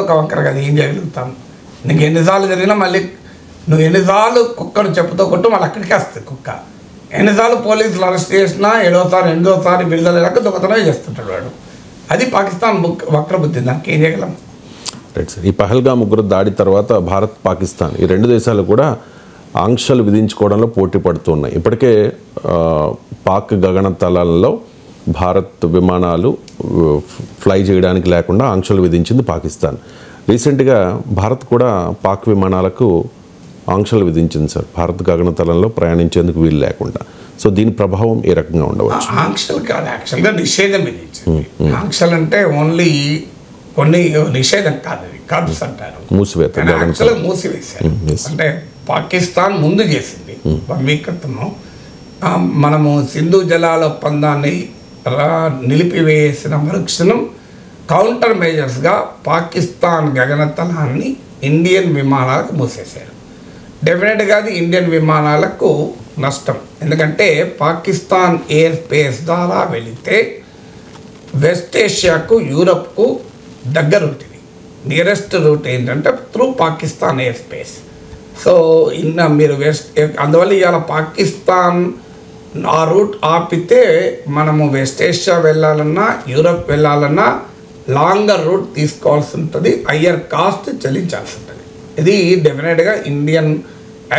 కవంకర కదా ఏం చేయగలుగుతాం. నీకు ఎన్నిసార్లు జరిగినా మళ్ళీ నువ్వు ఎన్నిసార్లు కుక్కను చెప్పుతో కొట్టు మళ్ళీ అక్కడికే వస్తుంది కుక్క. ఎన్నిసార్లు పోలీసులు అరెస్ట్ చేసినా 7వసారి 8వసారి విడుదలయ్యాక దొంగతనమే చేస్తుంటాడు వాడు. అది పాకిస్తాన్ వక్రబుద్ధి, దానికి ఏం చేయగలం? Right sir. ఈ పహల్గామ్ ఉగ్ర దాడి తర్వాత భారత్ పాకిస్తాన్ ఈ రెండు దేశాలు కూడా ఆంక్షలు విధించుకోవడంలో పోటీ పడుతున్నాయి. ఇప్పటికే పాక్ గగనతలాల్లో భారత్ విమానాలు ఫ్లై చేయడానికి లేకుండా ఆంక్షలు విధించింది పాకిస్తాన్. రీసెంట్గా భారత్ కూడా పాక్ విమానాలకు ఆంక్షలు విధించింది సార్, భారత్ గగనతలంలో ప్రయాణించేందుకు వీలు లేకుండా. సో దీని ప్రభావం ఏ రకంగా ఉండవచ్చు? ఆంక్షలు కాదు, యాక్చువల్గా నిషేధం విధించింది. ఆంక్షలు అంటే ఓన్లీ కొన్ని నిషేధం కాదు, కర్బ్స్ అంటారు, మూసివేత. యాక్చువల్గా మూసివేశారు. అంటే పాకిస్తాన్ ముందు చేసింది 1 వీక్ క్రితము. మనము సింధు జలాల ఒప్పందాన్ని నిలిపివేసిన మరుక్షణం కౌంటర్ మేజర్స్గా పాకిస్తాన్ గగనతలాన్ని ఇండియన్ విమానాలకు మూసేశారు. డెఫినెట్గా అది ఇండియన్ విమానాలకు నష్టం. ఎందుకంటే పాకిస్తాన్ ఎయిర్ స్పేస్ ద్వారా వెళితే వెస్ట్ ఏషియాకు యూరప్కు దగ్గర ఉంటుంది. నియరెస్ట్ రూట్ ఏంటంటే through Pakistan air space. So మీరు అందువల్ల ఇవాళ పాకిస్తాన్ ఆ రూట్ ఆపితే మనము వెస్ట్ ఏషియా వెళ్ళాలన్నా యూరప్ వెళ్ళాలన్నా లాంగర్ రూట్ తీసుకోవాల్సి ఉంటుంది, హయ్యర్ కాస్ట్ చెల్లించాల్సి ఉంటుంది. ఇది డెఫినెట్గా ఇండియన్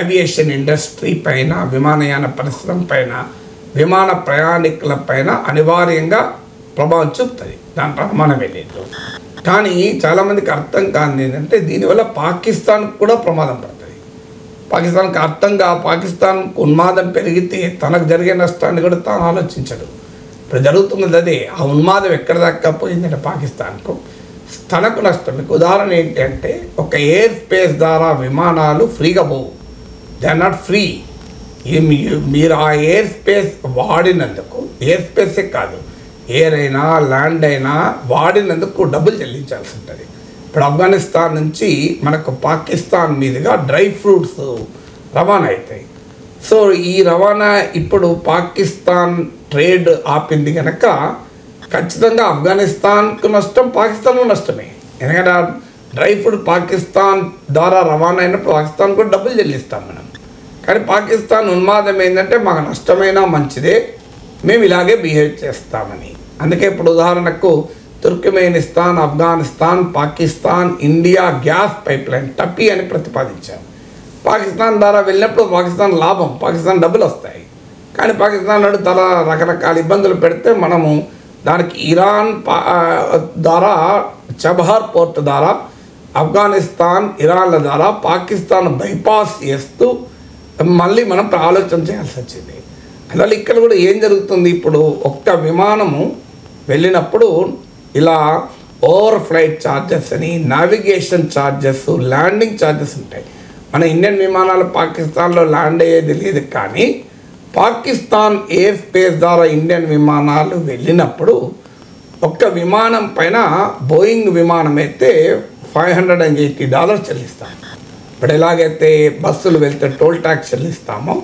ఏవియేషన్ ఇండస్ట్రీ పైన, విమానయాన పరిశ్రమ పైన, విమాన ప్రయాణికుల పైన అనివార్యంగా ప్రభావం చూపుతుంది, దాంట్లో అనుమానమే లేదు. కానీ చాలామందికి అర్థం కానిది ఏంటంటే దీనివల్ల పాకిస్తాన్కి కూడా ప్రమాదం పడుతుంది. పాకిస్తాన్కి అర్థంగా పాకిస్తాన్ ఉన్మాదం పెరిగితే తనకు జరిగే నష్టాన్ని కూడా తాను ఆలోచించడు. ఇప్పుడు జరుగుతున్నది అదే. ఆ ఉన్మాదం ఎక్కడ దాకా పోయిందంటే పాకిస్తాన్కు తనకు నష్టం. మీకు ఉదాహరణ ఏంటి అంటే ఒక ఎయిర్ స్పేస్ ద్వారా విమానాలు ఫ్రీగా పోవు, దే ఆర్ నాట్ ఫ్రీ. మీరు ఆ ఎయిర్ స్పేస్ వాడినందుకు, ఎయిర్ స్పేసే కాదు ఎయిర్ అయినా ల్యాండ్ అయినా వాడినందుకు డబ్బులు చెల్లించాల్సి ఉంటుంది. ఇప్పుడు ఆఫ్ఘనిస్తాన్ నుంచి మనకు పాకిస్తాన్ మీదుగా డ్రై ఫ్రూట్స్ రవాణా అవుతాయి. సో ఈ రవాణా ఇప్పుడు పాకిస్తాన్ ట్రేడ్ ఆపింది కనుక ఖచ్చితంగా ఆఫ్ఘనిస్తాన్కు నష్టం, పాకిస్తాన్కు నష్టమే. ఎందుకంటే డ్రై ఫ్రూట్ పాకిస్తాన్ ద్వారా రవాణా అయినప్పుడు పాకిస్తాన్ కూడా డబ్బులు చెల్లిస్తాం మనం. కానీ పాకిస్తాన్ ఉన్మాదం ఏంటంటే మాకు నష్టమైనా మంచిదే, మేము ఇలాగే బిహేవ్ చేస్తామని. అందుకే ఇప్పుడు ఉదాహరణకు Turkmenistan, Afghanistan, Pakistan, India gas pipeline TAPI అని ప్రతిపాదించాం. పాకిస్తాన్ ద్వారా వెళ్ళినప్పుడు పాకిస్తాన్ లాభం, పాకిస్తాన్ డబ్బులు వస్తాయి. కానీ పాకిస్తాన్ నాడు రకరకాల ఇబ్బందులు పెడితే మనము దానికి ఇరాన్ ద్వారా చబహార్ పోర్ట్ ద్వారా ఆఫ్ఘనిస్తాన్, ఇరాన్ల ద్వారా పాకిస్తాన్ బైపాస్ చేస్తూ మళ్ళీ మనం ఆలోచన చేయాల్సి వచ్చింది. అందువల్ల ఇక్కడ కూడా ఏం జరుగుతుంది, ఇప్పుడు ఒక్క విమానము వెళ్ళినప్పుడు ఇలా ఓవర్ ఫ్లైట్ ఛార్జెస్ అని, నావిగేషన్ ఛార్జెస్, ల్యాండింగ్ ఛార్జెస్ ఉంటాయి. మన ఇండియన్ విమానాలు పాకిస్తాన్లో ల్యాండ్ అయ్యేది లేదు, కానీ పాకిస్తాన్ ఎయిర్ స్పేస్ ద్వారా ఇండియన్ విమానాలు వెళ్ళినప్పుడు ఒక్క విమానం పైన బోయింగ్ విమానం అయితే $580 చెల్లిస్తాం. ఇప్పుడు ఎలాగైతే బస్సులు వెళ్తే టోల్ ట్యాక్స్ చెల్లిస్తామో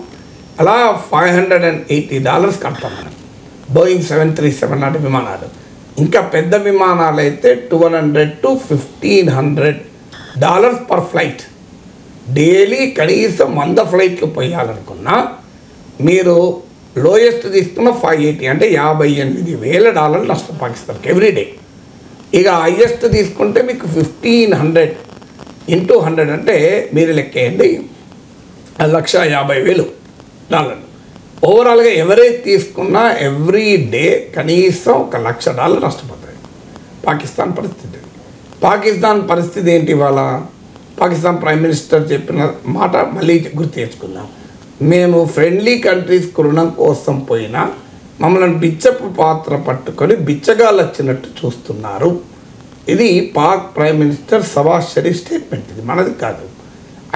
అలా $580 కడతాం మనం. బోయింగ్ 737 లాంటి విమానాలు. ఇంకా పెద్ద విమానాలు అయితే $200 to $1,500 పర్ ఫ్లైట్. డైలీ కనీసం 100 ఫ్లైట్లు పోయాలనుకున్నా మీరు లోయెస్ట్ తీసుకున్న 580 అంటే $58,000 నష్టం పాకిస్తాన్కి ఎవ్రీడే. ఇక హైయెస్ట్ తీసుకుంటే మీకు 1,500 into 100 అంటే మీరు లెక్కేయండి, $1,50,000. ఓవరాల్గా ఎవరైతే తీసుకున్నా ఎవ్రీ డే కనీసం $1,00,000 నష్టపోతాయి. పాకిస్తాన్ పరిస్థితి ఏంటి ఇవాళ? పాకిస్తాన్ ప్రైమ్ మినిస్టర్ చెప్పిన మాట మళ్ళీ గుర్తు తెచ్చుకుందాం. మేము ఫ్రెండ్లీ కంట్రీస్కి రుణం కోసం పోయినా మమ్మల్ని బిచ్చపు పాత్ర పట్టుకొని బిచ్చగాళ్ళు వచ్చినట్టు చూస్తున్నారు. ఇది Pak prime minister Shahbaz Sharif statement, ఇది మనది కాదు.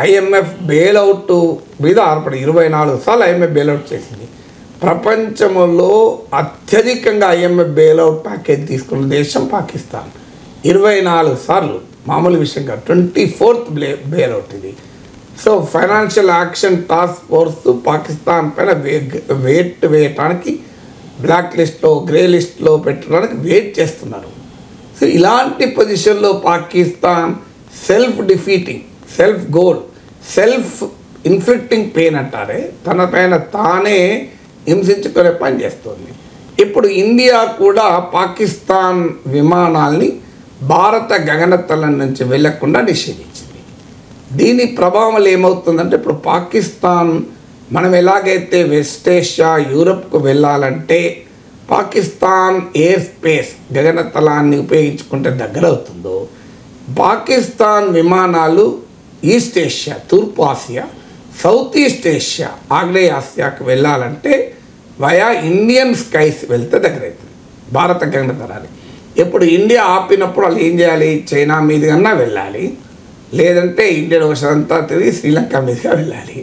IMF బెయిల్అవుట్ మీద ఆధారపడి 24 సార్లు IMF బెయిల్అవుట్ చేసింది. ప్రపంచంలో అత్యధికంగా IMF బెయిల్అవుట్ ప్యాకేజ్ తీసుకున్న దేశం పాకిస్తాన్. 24 సార్లు, మామూలు విషయం కాదు. 24th బెయిల్అవుట్ ఇది. So financial action task force Pakistan పైన వేయటానికి బ్లాక్ లిస్ట్లో, గ్రే లిస్ట్లో పెట్టడానికి వెయిట్ చేస్తున్నారు. సో ఇలాంటి పొజిషన్లో Pakistan self defeating, self goal, self inflicting pain అంటారే, తన పైన తానే హింసించుకునే పని చేస్తుంది. ఇప్పుడు ఇండియా కూడా పాకిస్తాన్ విమానాల్ని భారత గగనతలం నుంచి వెళ్లకుండా నిషేధించింది. దీని ప్రభావం ఏమవుతుందంటే, ఇప్పుడు పాకిస్తాన్ మనం ఎలాగైతే వెస్ట్ ఏషియా, యూరప్కు వెళ్ళాలంటే పాకిస్తాన్ ఎయిర్ స్పేస్ గగనతలాన్ని ఉపయోగించుకుంటే దగ్గర అవుతుందో, పాకిస్తాన్ విమానాలు ఈస్ట్ ఏషియా, తూర్పు ఆసియా, సౌత్ ఈస్ట్ ఏషియా, ఆగ్నేయ ఆసియాకు వెళ్ళాలంటే వయా ఇండియన్ స్కైస్ వెళ్తే దగ్గర అవుతుంది భారత గగనతలాన్ని. ఎప్పుడు ఇండియా ఆపినప్పుడు వాళ్ళు ఏం చేయాలి, చైనా మీదుగా వెళ్ళాలి, లేదంటే ఇండియన్ ఓషన్ అంతా తిరిగి శ్రీలంక మీదుగా వెళ్ళాలి.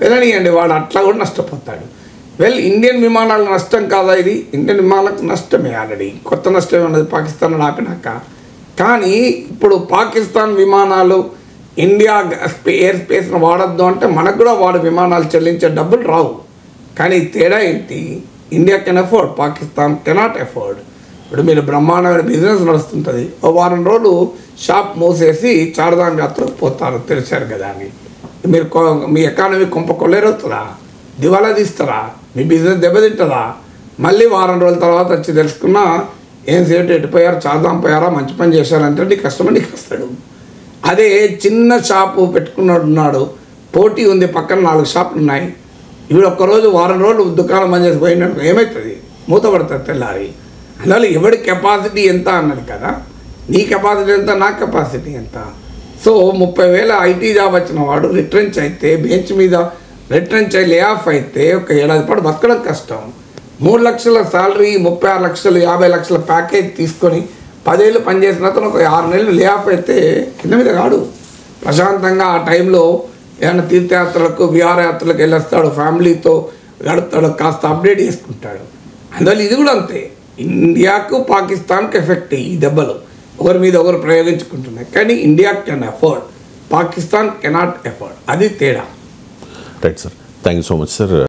వెళ్ళనియండి, వాడు అట్లా కూడా నష్టపోతాడు. ఇండియన్ విమానాలకు నష్టం కాదా ఇది? ఇండియన్ విమానాలకు నష్టమే, ఆల్రెడీ కొత్త నష్టమే ఉన్నది పాకిస్తాన్ ఆపినాక. కానీ ఇప్పుడు పాకిస్తాన్ విమానాలు ఇండియా ఎయిర్ స్పేస్ను వాడద్దు అంటే మనకు కూడా వాడు విమానాలు చెల్లించే డబ్బులు రావు. కానీ తేడా ఏంటి, India can afford, Pakistan cannot afford. ఇప్పుడు మీరు బ్రహ్మాండమైన బిజినెస్ నడుస్తుంటుంది, ఓ వారం రోజులు షాప్ మూసేసి చార్ధామ్ యాత్రకు పోతారు, తెలిసారు కదా అని. మీరు మీ ఎకానమీ కొంప కొల్లేరవుతుందా, దివాలా తీస్తారా, మీ బిజినెస్ దెబ్బతింటుందా? మళ్ళీ వారం రోజుల తర్వాత వచ్చి తెలుసుకున్నా ఏం సేటు ఎట్టిపోయారు, చార్ధామ్ పోయారా, మంచి పని చేశారంటే నీ కస్టమర్ నీకు వస్తాడు. అదే చిన్న షాపు పెట్టుకున్నాడు, పోటీ ఉంది, పక్కన 4 షాపులు ఉన్నాయి, ఇవి ఒక్కరోజు వారం రోజులు దుకాణం బంద్ చేసి పోయినట్టు ఏమవుతుంది, మూతపడుతుంది తెల్లారి. అందువల్ల ఎవడి కెపాసిటీ ఎంత అన్నది కదా, నీ కెపాసిటీ ఎంత, నా కెపాసిటీ ఎంత. సో 30,000 ఐటీ జాబ్ వచ్చిన వాడు రిట్రెంచ్ అయితే, బెంచ్ మీద రిట్రెంచ్ అయ్యి లే ఆఫ్ అయితే ఒక ఏడాది పాటు బతకడం కష్టం. 3 లక్షల శాలరీ, 36 లక్షలు, 50 లక్షల ప్యాకేజ్ తీసుకొని 10 ఏళ్ళు పనిచేసిన అతను ఒక 6 నెలలు లే ఆఫ్ అయితే కింద మీద కాడు. ప్రశాంతంగా ఆ టైంలో ఏమైనా తీర్థయాత్రలకు, విహారయాత్రలకు వెళ్ళొస్తాడు, ఫ్యామిలీతో గడుపుతాడు, కాస్త అప్డేట్ చేసుకుంటాడు. అందువల్ల ఇది కూడా అంతే, ఇండియాకు పాకిస్తాన్కి ఎఫెక్ట్ ఈ దెబ్బలు ఒకరి మీద ఒకరు ప్రయోగించుకుంటున్నాయి. కానీ India can afford, Pakistan cannot afford, అది తేడా. Right sir, thank you so much sir.